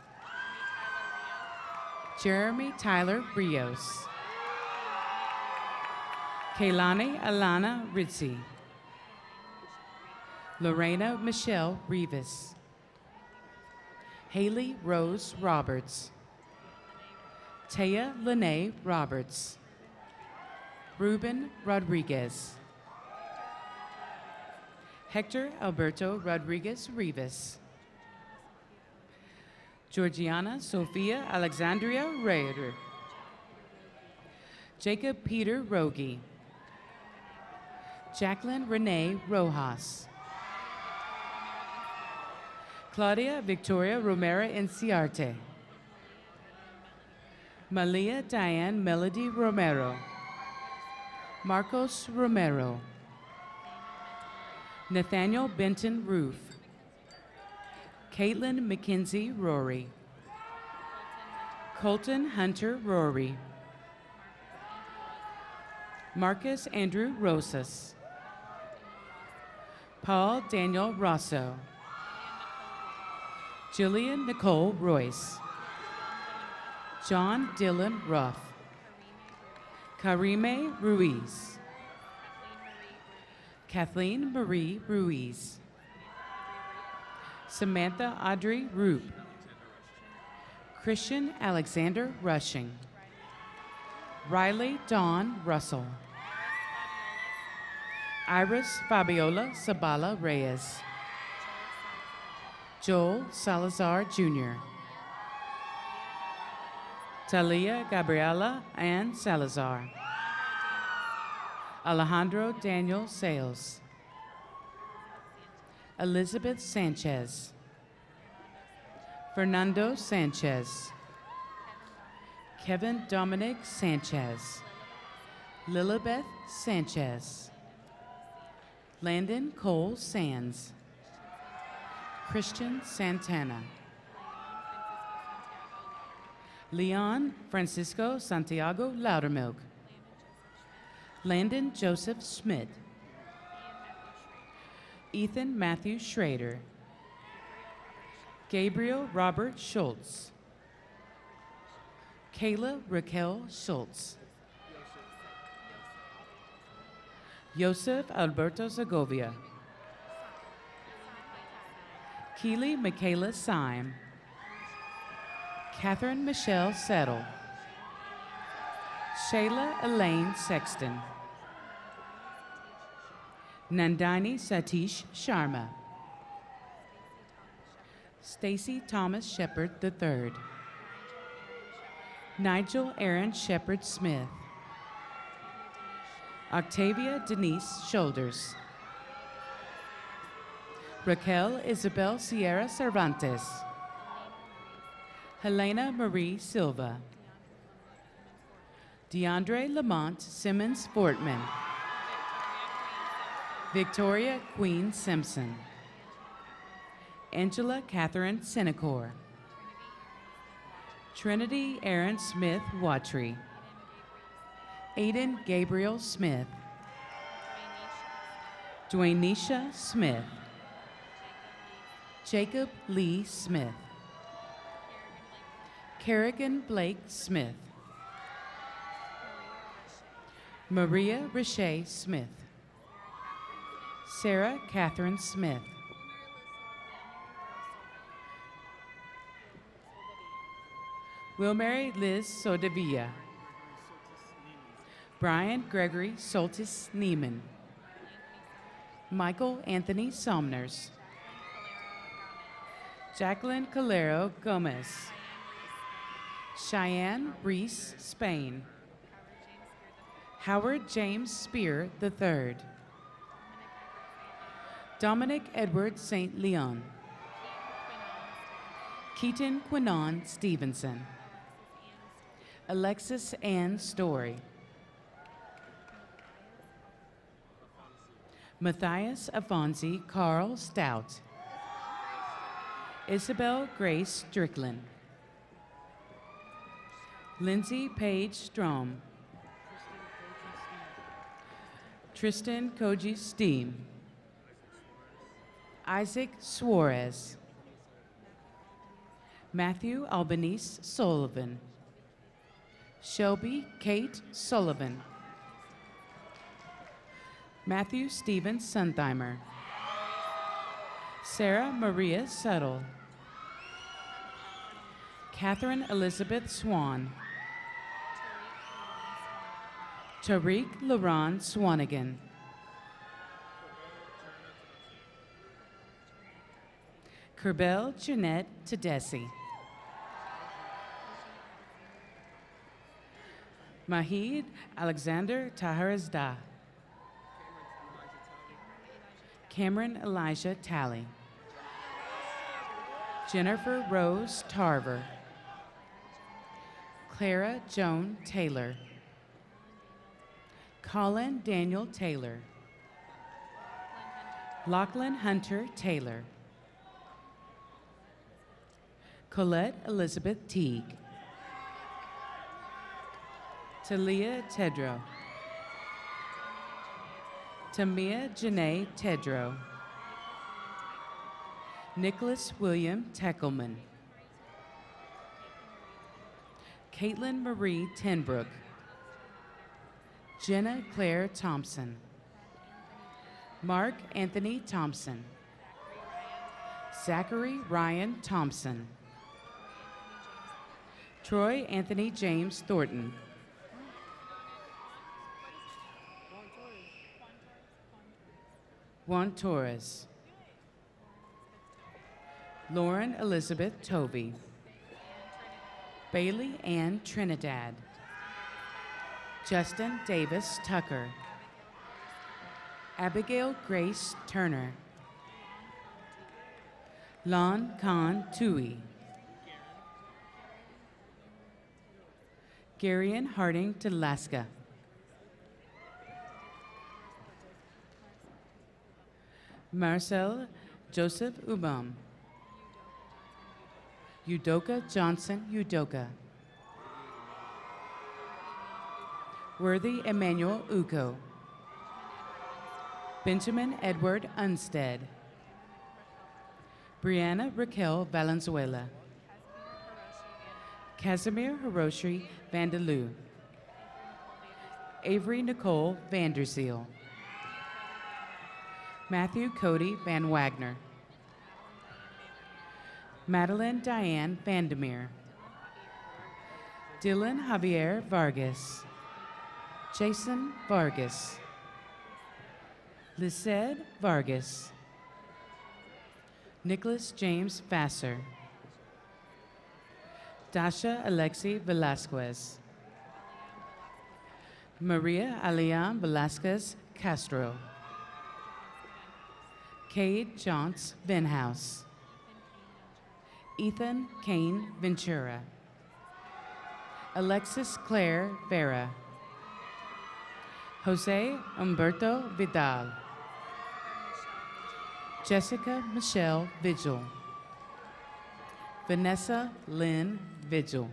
S6: Jeremy Tyler Rios. Kaylani Alana Ritzi. Lorena Michelle Rivas. Haley Rose Roberts. Taya Lene Roberts. Ruben Rodriguez. Hector Alberto Rodriguez Rivas. Georgiana Sofia Alexandria Rader. Jacob Peter Rogie. Jacqueline Renee Rojas. Claudia Victoria Romero Enciarte. Malia Diane Melody Romero. Marcos Romero. Nathaniel Benton Roof. Caitlin McKenzie Rory. Colton Hunter Rory. Marcus Andrew Rosas. Paul Daniel Rosso. Jillian Nicole Royce. John Dylan Ruff. Karime Ruiz. Kathleen Marie Ruiz. Samantha Audrey Roop. Christian Alexander Rushing. Riley Dawn Russell. Iris Fabiola Sabala Reyes. Joel Salazar Jr. Talia Gabriela Ann Salazar. Alejandro Daniel Sales. Elizabeth Sanchez. Fernando Sanchez. Kevin Dominic Sanchez. Lilibeth Sanchez. Landon Cole Sands. Christian Santana. Leon Francisco Santiago Loudermilk. Landon Joseph Schmidt. Ethan Matthew Schrader. Gabriel Robert Schultz. Kayla Raquel Schultz. Joseph Alberto Segovia. Keely Michaela Syme. Catherine Michelle Settle. Shayla Elaine Sexton. Nandini Satish Sharma. Stacy Thomas Shepard III. Nigel Aaron Shepard Smith. Octavia Denise Shoulders. Raquel Isabel Sierra Cervantes. Helena Marie Silva. DeAndre Lamont Simmons Fortman. Victoria Queen Simpson. Angela Catherine Senecor. Trinity Aaron Smith Watry. Aiden Gabriel Smith. Dwaynisha Smith. Jacob Lee Smith. Kerrigan Blake Smith. Maria Riche Smith. Sarah Catherine Smith. Wilmary Liz Sodavilla. Brian Gregory Soltis Neiman. Michael Anthony Somners. Jacqueline Calero Gomez. Cheyenne Reese Spain. Howard James Spear III. Dominic Edward St. Leon. Keaton Quinan Stevenson. Alexis Ann Story. Matthias Afonsi Carl Stout. Isabel Grace Strickland. Lindsay Paige Strom. Tristan Koji Steam. Isaac Suarez. Matthew Albanese Sullivan. Shelby Kate Sullivan. Matthew Stephen Suntheimer. Sarah Maria Settle. Catherine Elizabeth Swan. Tariq Laron Swanigan. Kerbel Jeanette Tedesi. Mahid Alexander Taharazda. Cameron Elijah Talley. Jennifer Rose Tarver. Clara Joan Taylor. Colin Daniel Taylor. Lachlan Hunter Taylor. Colette Elizabeth Teague. Talia Tedrow. Tamia Janae Tedrow. Nicholas William Teckelman. Caitlin Marie Tenbrook. Jenna Claire Thompson. Mark Anthony Thompson. Zachary Ryan Thompson. Troy Anthony James Thornton. Juan Torres. Lauren Elizabeth Tovey. Bailey Ann Trinidad. Justin Davis Tucker. Abigail Grace Turner. Lon Khan Tui. Garion Harding Talaska. Marcel Joseph Ubam. Udoka Johnson Udoka. Worthy Emmanuel Uko. Benjamin Edward Unstead. Brianna Raquel Valenzuela. Casimir Hiroshi Vandaloo. Avery Nicole Vanderzeel. Matthew Cody Van Wagner. Madeline Diane Vandermeer. Dylan Javier Vargas. Jason Vargas. Lisette Vargas. Nicholas James Vassar. Dasha Alexi Velasquez. Maria Alian Velasquez Castro. Cade Jontz Venhouse. Ethan Kane Ventura. Alexis Claire Vera. Jose Humberto Vidal. Jessica Michelle Vigil. Vanessa Lynn Vigil.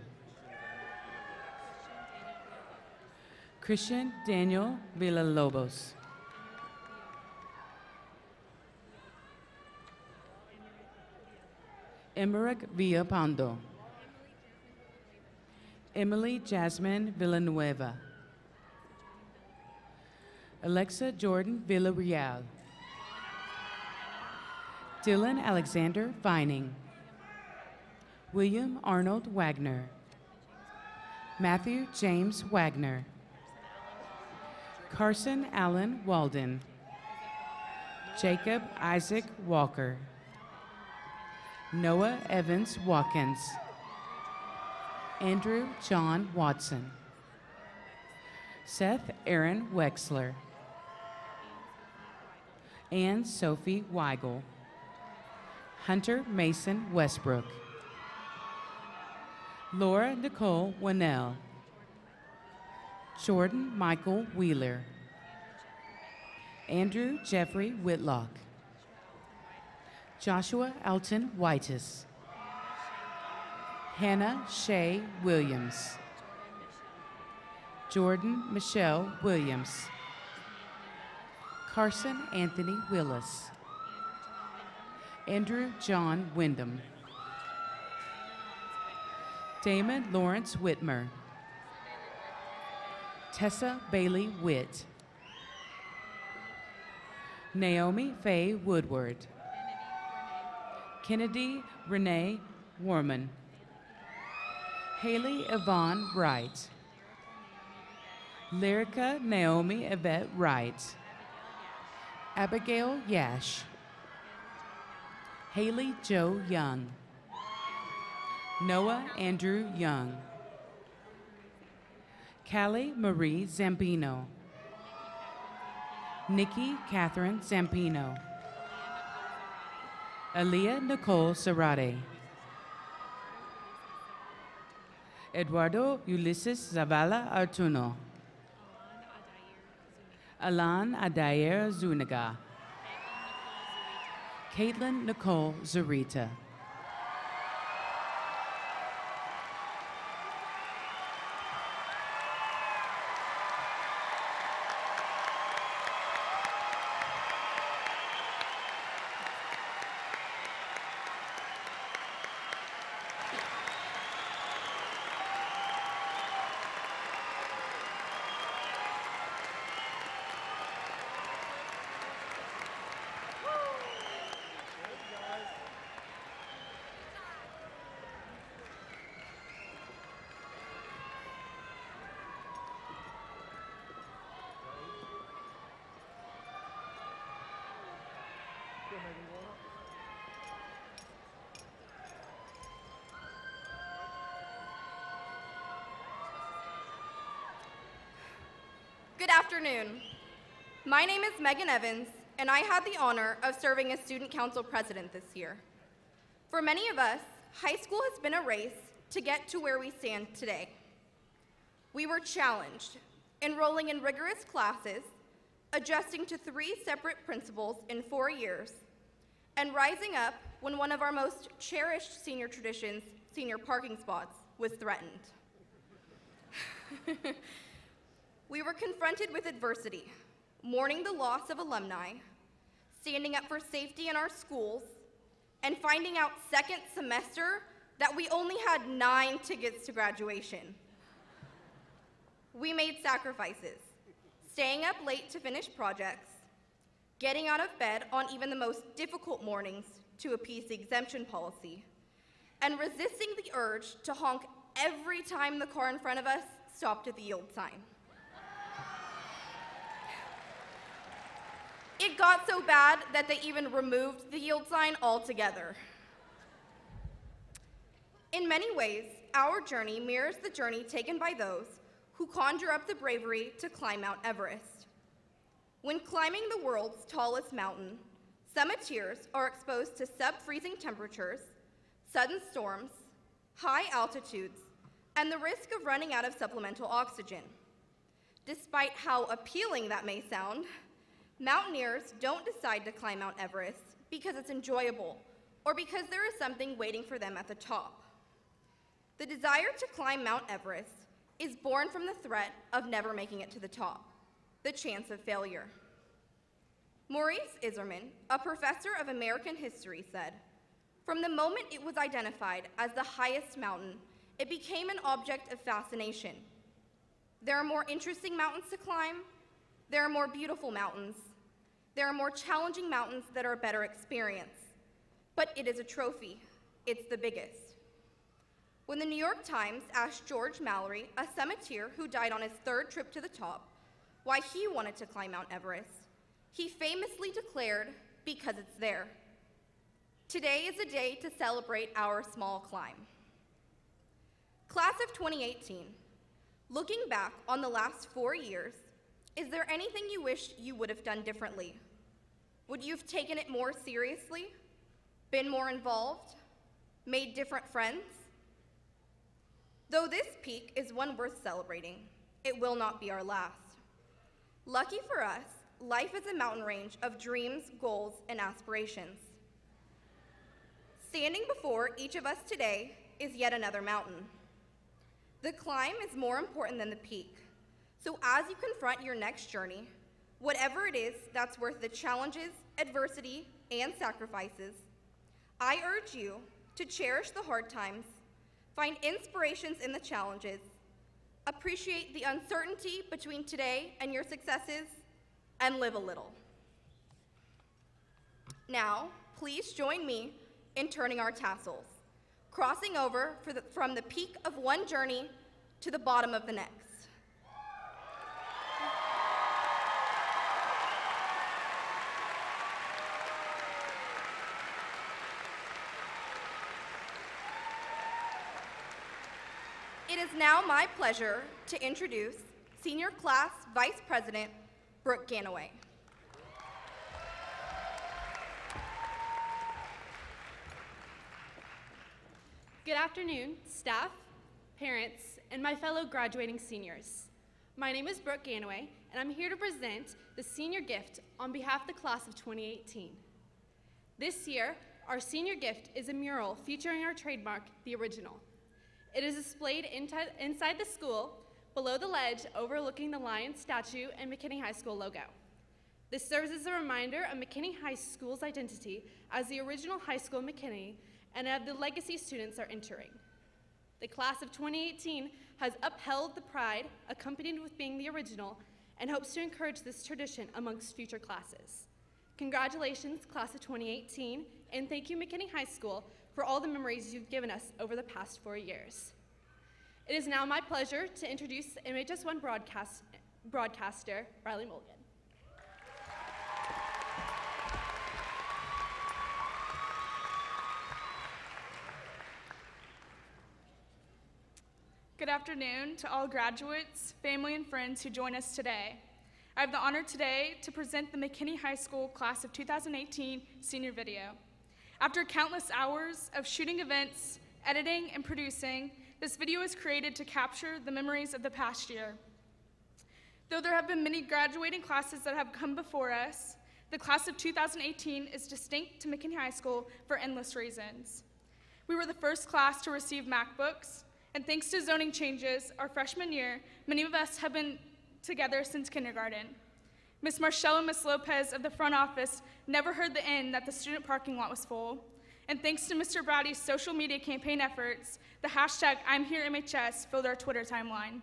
S6: Christian Daniel Villalobos. Emerick Villapando. Emily Jasmine Villanueva. Alexa Jordan Villarreal. Dylan Alexander Vining. William Arnold Wagner. Matthew James Wagner. Carson Allen Walden. Jacob Isaac Walker. Noah Evans Watkins. Andrew John Watson. Seth Aaron Wexler. Anne Sophie Weigel. Hunter Mason Westbrook. Laura Nicole Winnell. Jordan Michael Wheeler. Andrew Jeffrey Whitlock. Joshua Alton Whitus. Hannah Shea Williams. Jordan Michelle Williams. Carson Anthony Willis. Andrew John Wyndham. Damon Lawrence Whitmer. Tessa Bailey Witt. Naomi Faye Woodward. Kennedy Renee Warman. Haley Yvonne Wright. Lyrica Naomi Yvette Wright. Abigail Yash. Haley Joe Young. Noah Andrew Young. Callie Marie Zampino. Nikki Catherine Zampino. Aaliyah Nicole Serrate. Eduardo Ulysses Zavala Artuno. Alan Adair Zuniga. Caitlin Nicole Zarita.
S7: Good afternoon. My name is Megan Evans, and I had the honor of serving as Student Council President this year. For many of us, high school has been a race to get to where we stand today. We were challenged, enrolling in rigorous classes, adjusting to 3 separate principals in 4 years, and rising up when one of our most cherished senior traditions, senior parking spots, was threatened. We were confronted with adversity, mourning the loss of alumni, standing up for safety in our schools, and finding out second semester that we only had 9 tickets to graduation. We made sacrifices, staying up late to finish projects, getting out of bed on even the most difficult mornings to appease the exemption policy, and resisting the urge to honk every time the car in front of us stopped at the yield sign. It got so bad that they even removed the yield sign altogether. In many ways, our journey mirrors the journey taken by those who conjure up the bravery to climb Mount Everest. When climbing the world's tallest mountain, summiteers are exposed to sub-freezing temperatures, sudden storms, high altitudes, and the risk of running out of supplemental oxygen. Despite how appealing that may sound, mountaineers don't decide to climb Mount Everest because it's enjoyable or because there is something waiting for them at the top. The desire to climb Mount Everest is born from the threat of never making it to the top, the chance of failure. Maurice Iserman, a professor of American history, said, "From the moment it was identified as the highest mountain, it became an object of fascination. There are more interesting mountains to climb. There are more beautiful mountains. There are more challenging mountains that are a better experience. But it is a trophy. It's the biggest." When the New York Times asked George Mallory, a summiteer who died on his 3rd trip to the top, why he wanted to climb Mount Everest, he famously declared, "Because it's there." Today is a day to celebrate our small climb. Class of 2018, looking back on the last 4 years, is there anything you wish you would have done differently? Would you have taken it more seriously, been more involved, made different friends? Though this peak is one worth celebrating, it will not be our last. Lucky for us, life is a mountain range of dreams, goals, and aspirations. Standing before each of us today is yet another mountain. The climb is more important than the peak. So as you confront your next journey, whatever it is that's worth the challenges, adversity, and sacrifices, I urge you to cherish the hard times, find inspirations in the challenges, appreciate the uncertainty between today and your successes, and live a little. Now, please join me in turning our tassels, crossing over from the peak of one journey to the bottom of the next. It is now my pleasure to introduce Senior Class Vice President Brooke Ganaway.
S8: Good afternoon, staff, parents, and my fellow graduating seniors. My name is Brooke Ganaway, and I'm here to present the senior gift on behalf of the class of 2018. This year, our senior gift is a mural featuring our trademark, The Original. It is displayed inside the school, below the ledge overlooking the lion statue and McKinney High School logo. This serves as a reminder of McKinney High School's identity as the original high school in McKinney and of the legacy students are entering. The class of 2018 has upheld the pride accompanied with being the original and hopes to encourage this tradition amongst future classes. Congratulations, class of 2018, and thank you, McKinney High School, for all the memories you've given us over the past 4 years. It is now my pleasure to introduce MHS1 broadcaster, Riley Mulligan.
S9: Good afternoon to all graduates, family, and friends who join us today. I have the honor today to present the McKinney High School Class of 2018 senior video. After countless hours of shooting events, editing, and producing, this video is created to capture the memories of the past year. Though there have been many graduating classes that have come before us, the class of 2018 is distinct to McKinney High School for endless reasons. We were the first class to receive MacBooks, and thanks to zoning changes our freshman year, many of us have been together since kindergarten. Ms. Marshall and Ms. Lopez of the front office never heard the end that the student parking lot was full. And thanks to Mr. Browdy's social media campaign efforts, the hashtag #I'mHereMHS filled our Twitter timeline.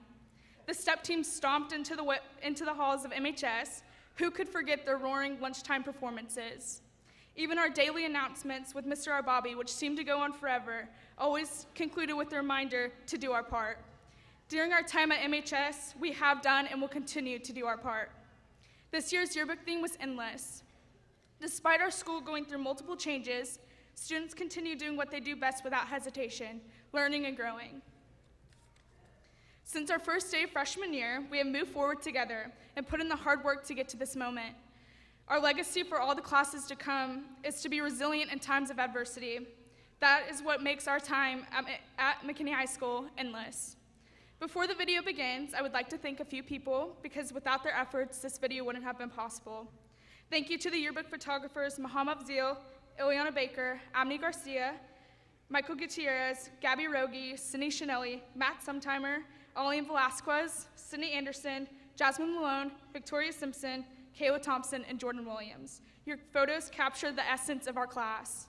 S9: The STEP team stomped into the halls of MHS. Who could forget their roaring lunchtime performances? Even our daily announcements with Mr. Arbabi, which seemed to go on forever, always concluded with the reminder to do our part. During our time at MHS, we have done and will continue to do our part. This year's yearbook theme was endless. Despite our school going through multiple changes, students continue doing what they do best without hesitation, learning and growing. Since our first day of freshman year, we have moved forward together and put in the hard work to get to this moment. Our legacy for all the classes to come is to be resilient in times of adversity. That is what makes our time at McKinney High School endless. Before the video begins, I would like to thank a few people because without their efforts, this video wouldn't have been possible. Thank you to the yearbook photographers Muhammad Abzil, Ileana Baker, Amni Garcia, Michael Gutierrez, Gabby Rogi, Sydney Chanelli, Matt Sumtimer, Aline Velasquez, Sydney Anderson, Jasmine Malone, Victoria Simpson, Kayla Thompson, and Jordan Williams. Your photos capture the essence of our class.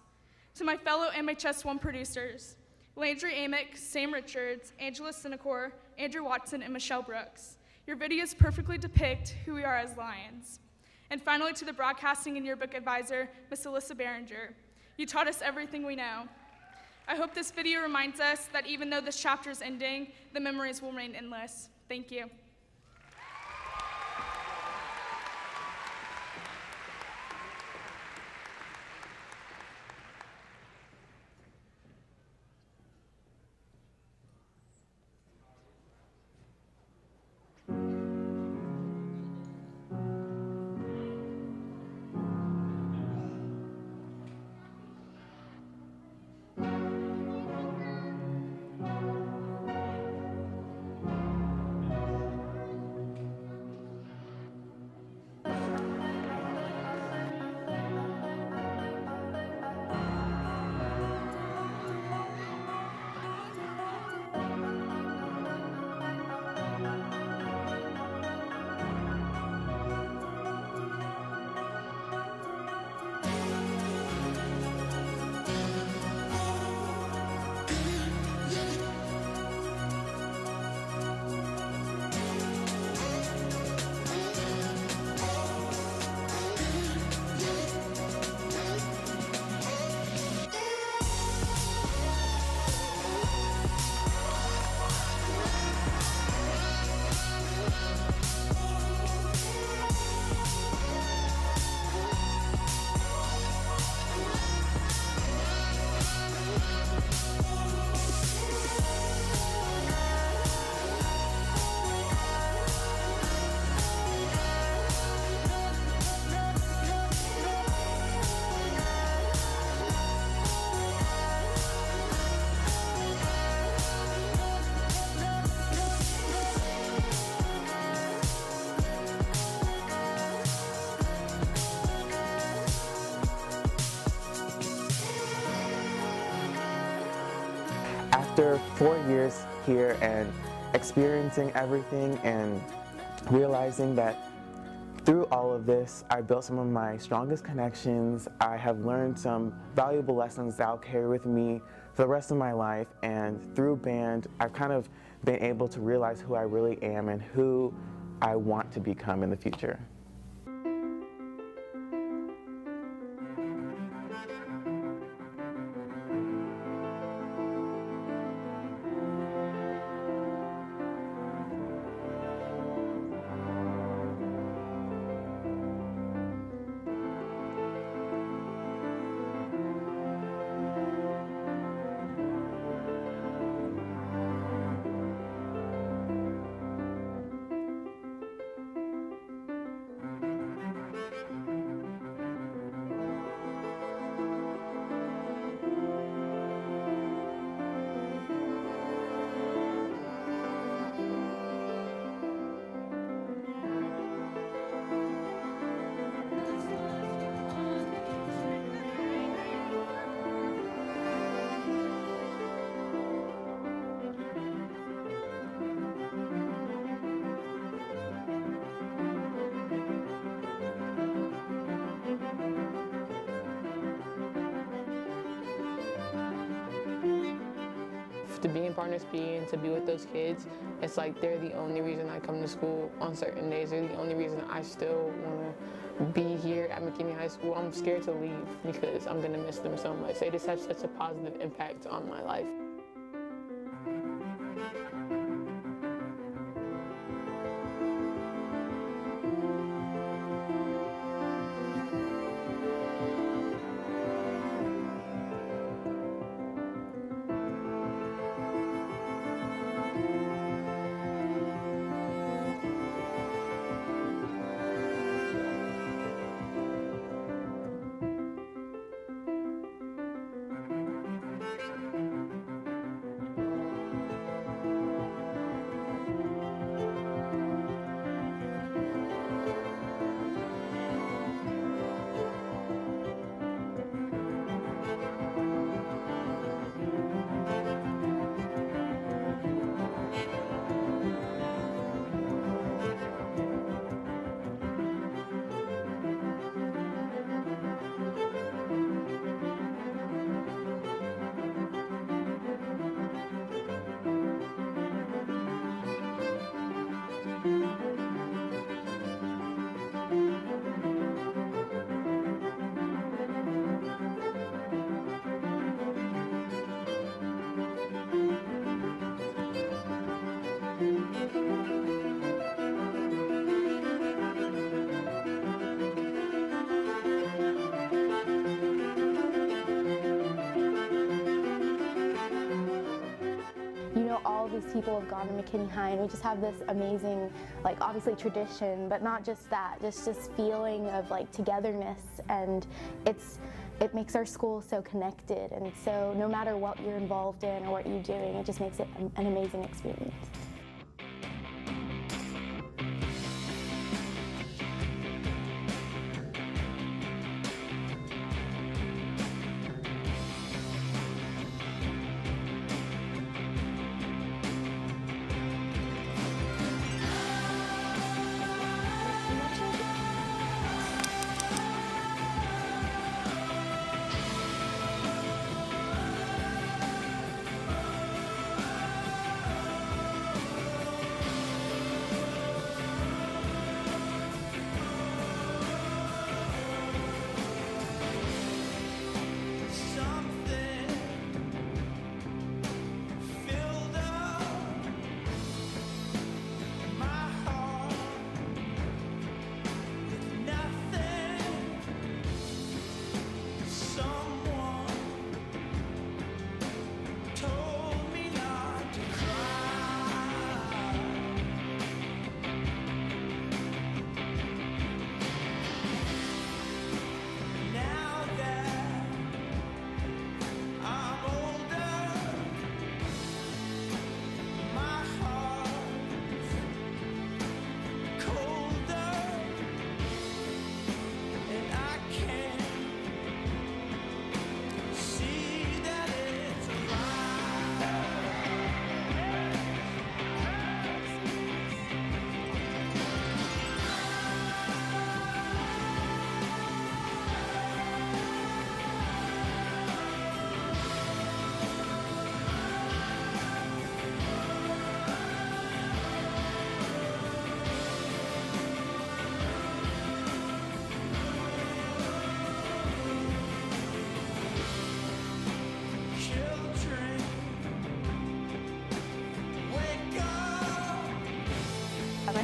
S9: To my fellow MHS1 producers, Landry Amick, Sam Richards, Angela Sinacor, Andrew Watson, and Michelle Brooks. Your videos perfectly depict who we are as Lions. And finally, to the broadcasting and yearbook advisor, Miss Alyssa Behringer. You taught us everything we know. I hope this video reminds us that even though this chapter is ending, the memories will remain endless. Thank you.
S10: After 4 years here and experiencing everything and realizing that through all of this, I built some of my strongest connections. I have learned some valuable lessons that I'll carry with me for the rest of my life. And through band, I've kind of been able to realize who I really am and who I want to become in the future.
S11: To be in Partners P and to be with those kids, it's like they're the only reason I come to school on certain days. They're the only reason I still want to be here at McKinney High School. I'm scared to leave because I'm going to miss them so much. They just have such a positive impact on my life.
S12: All these people have gone to McKinney High, and we just have this amazing, like, obviously tradition, but not just that, just this feeling of like togetherness, and it makes our school so connected, and so no matter what you're involved in or what you're doing, it just makes it an amazing experience.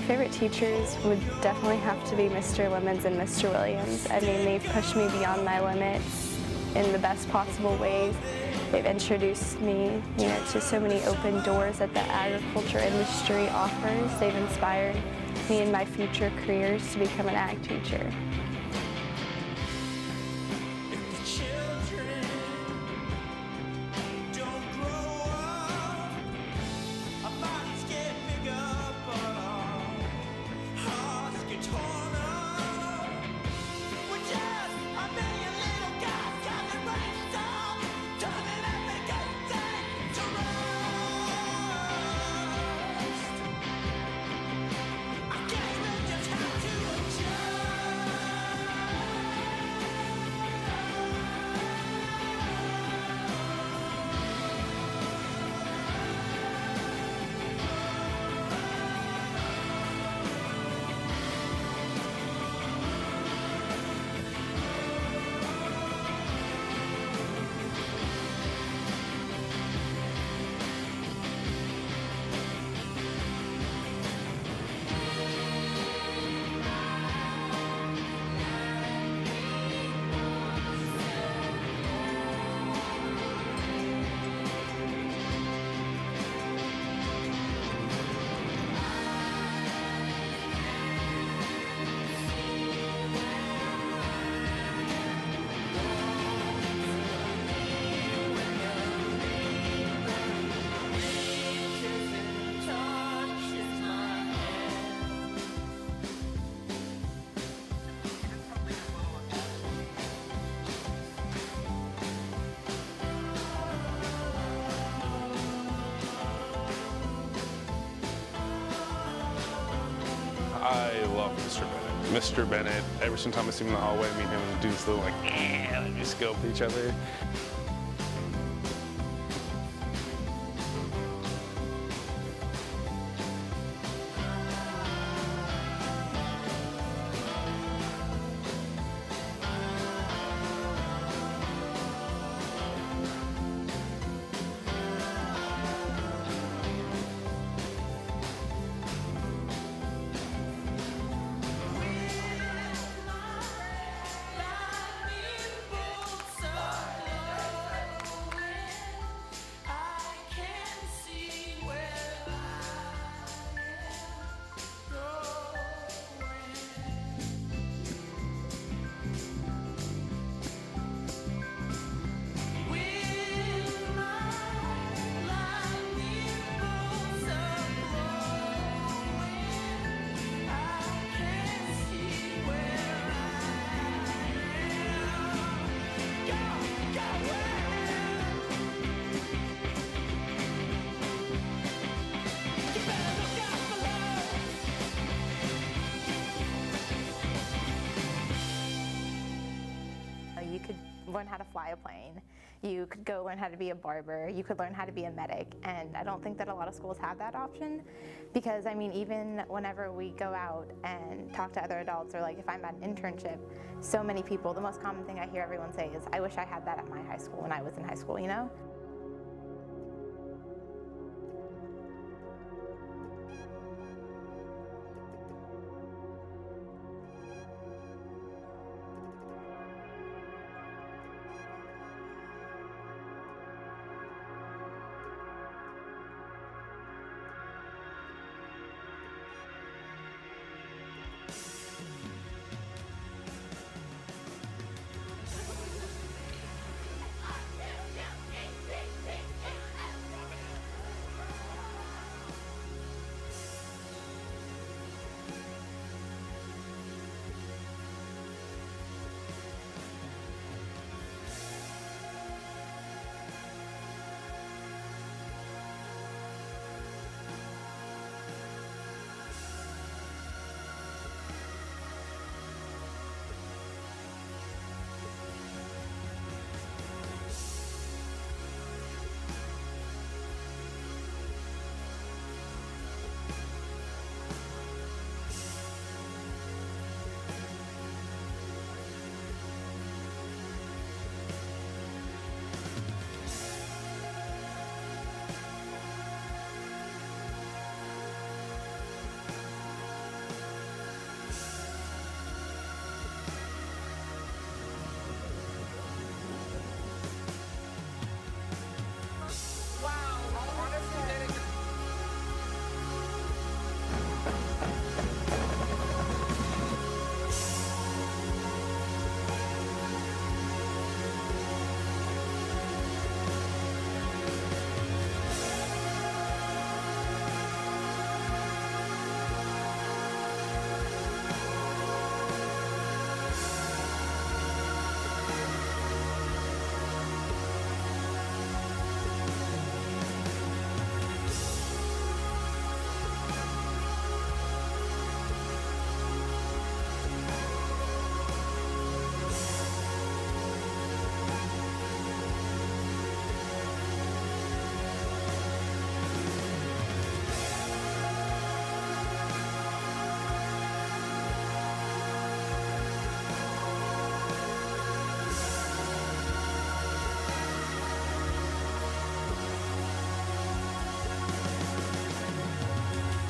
S13: favorite teachers would definitely have to be Mr. Lemons and Mr. Williams. I mean, they've pushed me beyond my limits in the best possible ways. They've introduced me, to so many open doors that the agriculture industry offers. They've inspired me in my future careers to become an ag teacher.
S14: I love Mr. Bennett. Mr. Bennett, every single time I see him in the hallway, me and him do this little and we just go up to each other.
S12: You could learn how to fly a plane. You could go learn how to be a barber. You could learn how to be a medic. And I don't think that a lot of schools have that option because, I mean, even whenever we go out and talk to other adults or like if I'm at an internship, so many people, the most common thing I hear everyone say is, I wish I had that at my high school when I was in high school, you know?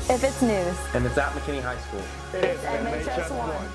S13: If it's news,
S15: and it's at McKinney High School,
S13: it's MHS 1.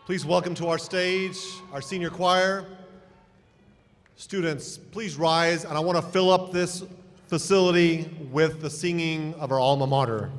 S1: Please welcome to our stage our senior choir. Students, please rise, and I want to fill up this facility with the singing of our alma mater.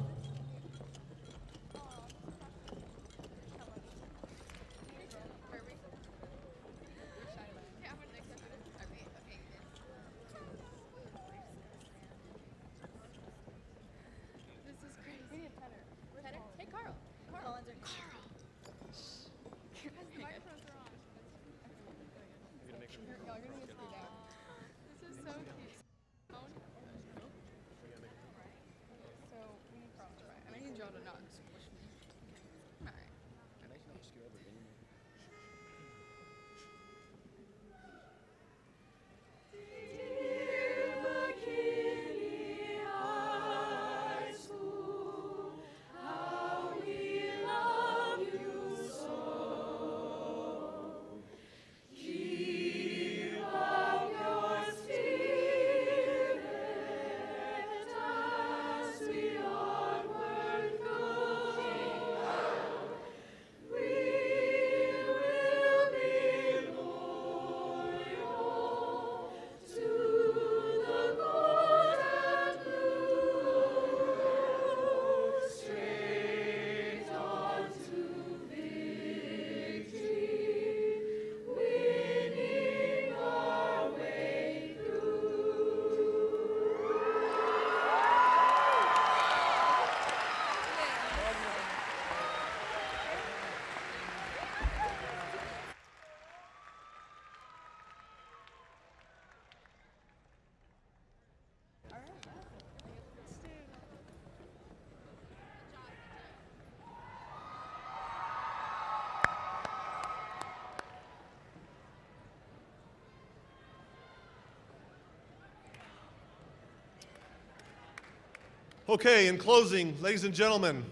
S1: Okay, in closing, ladies and gentlemen,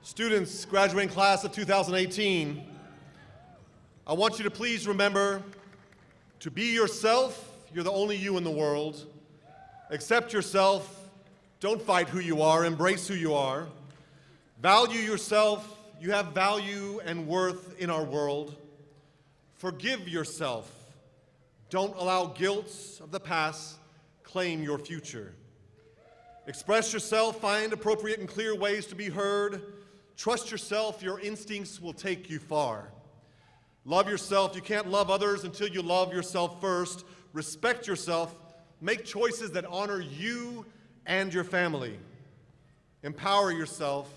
S1: students graduating class of 2018, I want you to please remember to be yourself. You're the only you in the world. Accept yourself. Don't fight who you are. Embrace who you are. Value yourself. You have value and worth in our world. Forgive yourself. Don't allow guilt of the past claim your future. Express yourself, find appropriate and clear ways to be heard. Trust yourself, your instincts will take you far. Love yourself, you can't love others until you love yourself first. Respect yourself, make choices that honor you and your family. Empower yourself,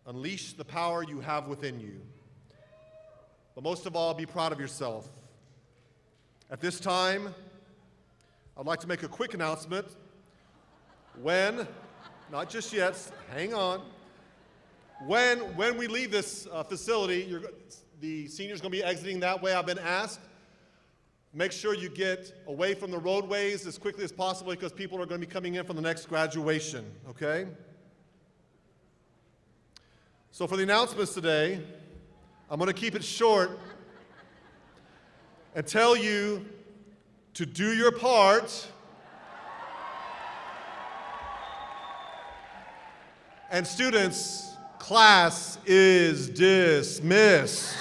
S1: unleash the power you have within you. But most of all, be proud of yourself. At this time, I'd like to make a quick announcement. When, not just yet, hang on. When we leave this facility, the seniors going to be exiting that way, I've been asked. Make sure you get away from the roadways as quickly as possible because people are going to be coming in from the next graduation, okay? So for the announcements today, I'm going to keep it short and tell you to do your part. And students, class is dismissed.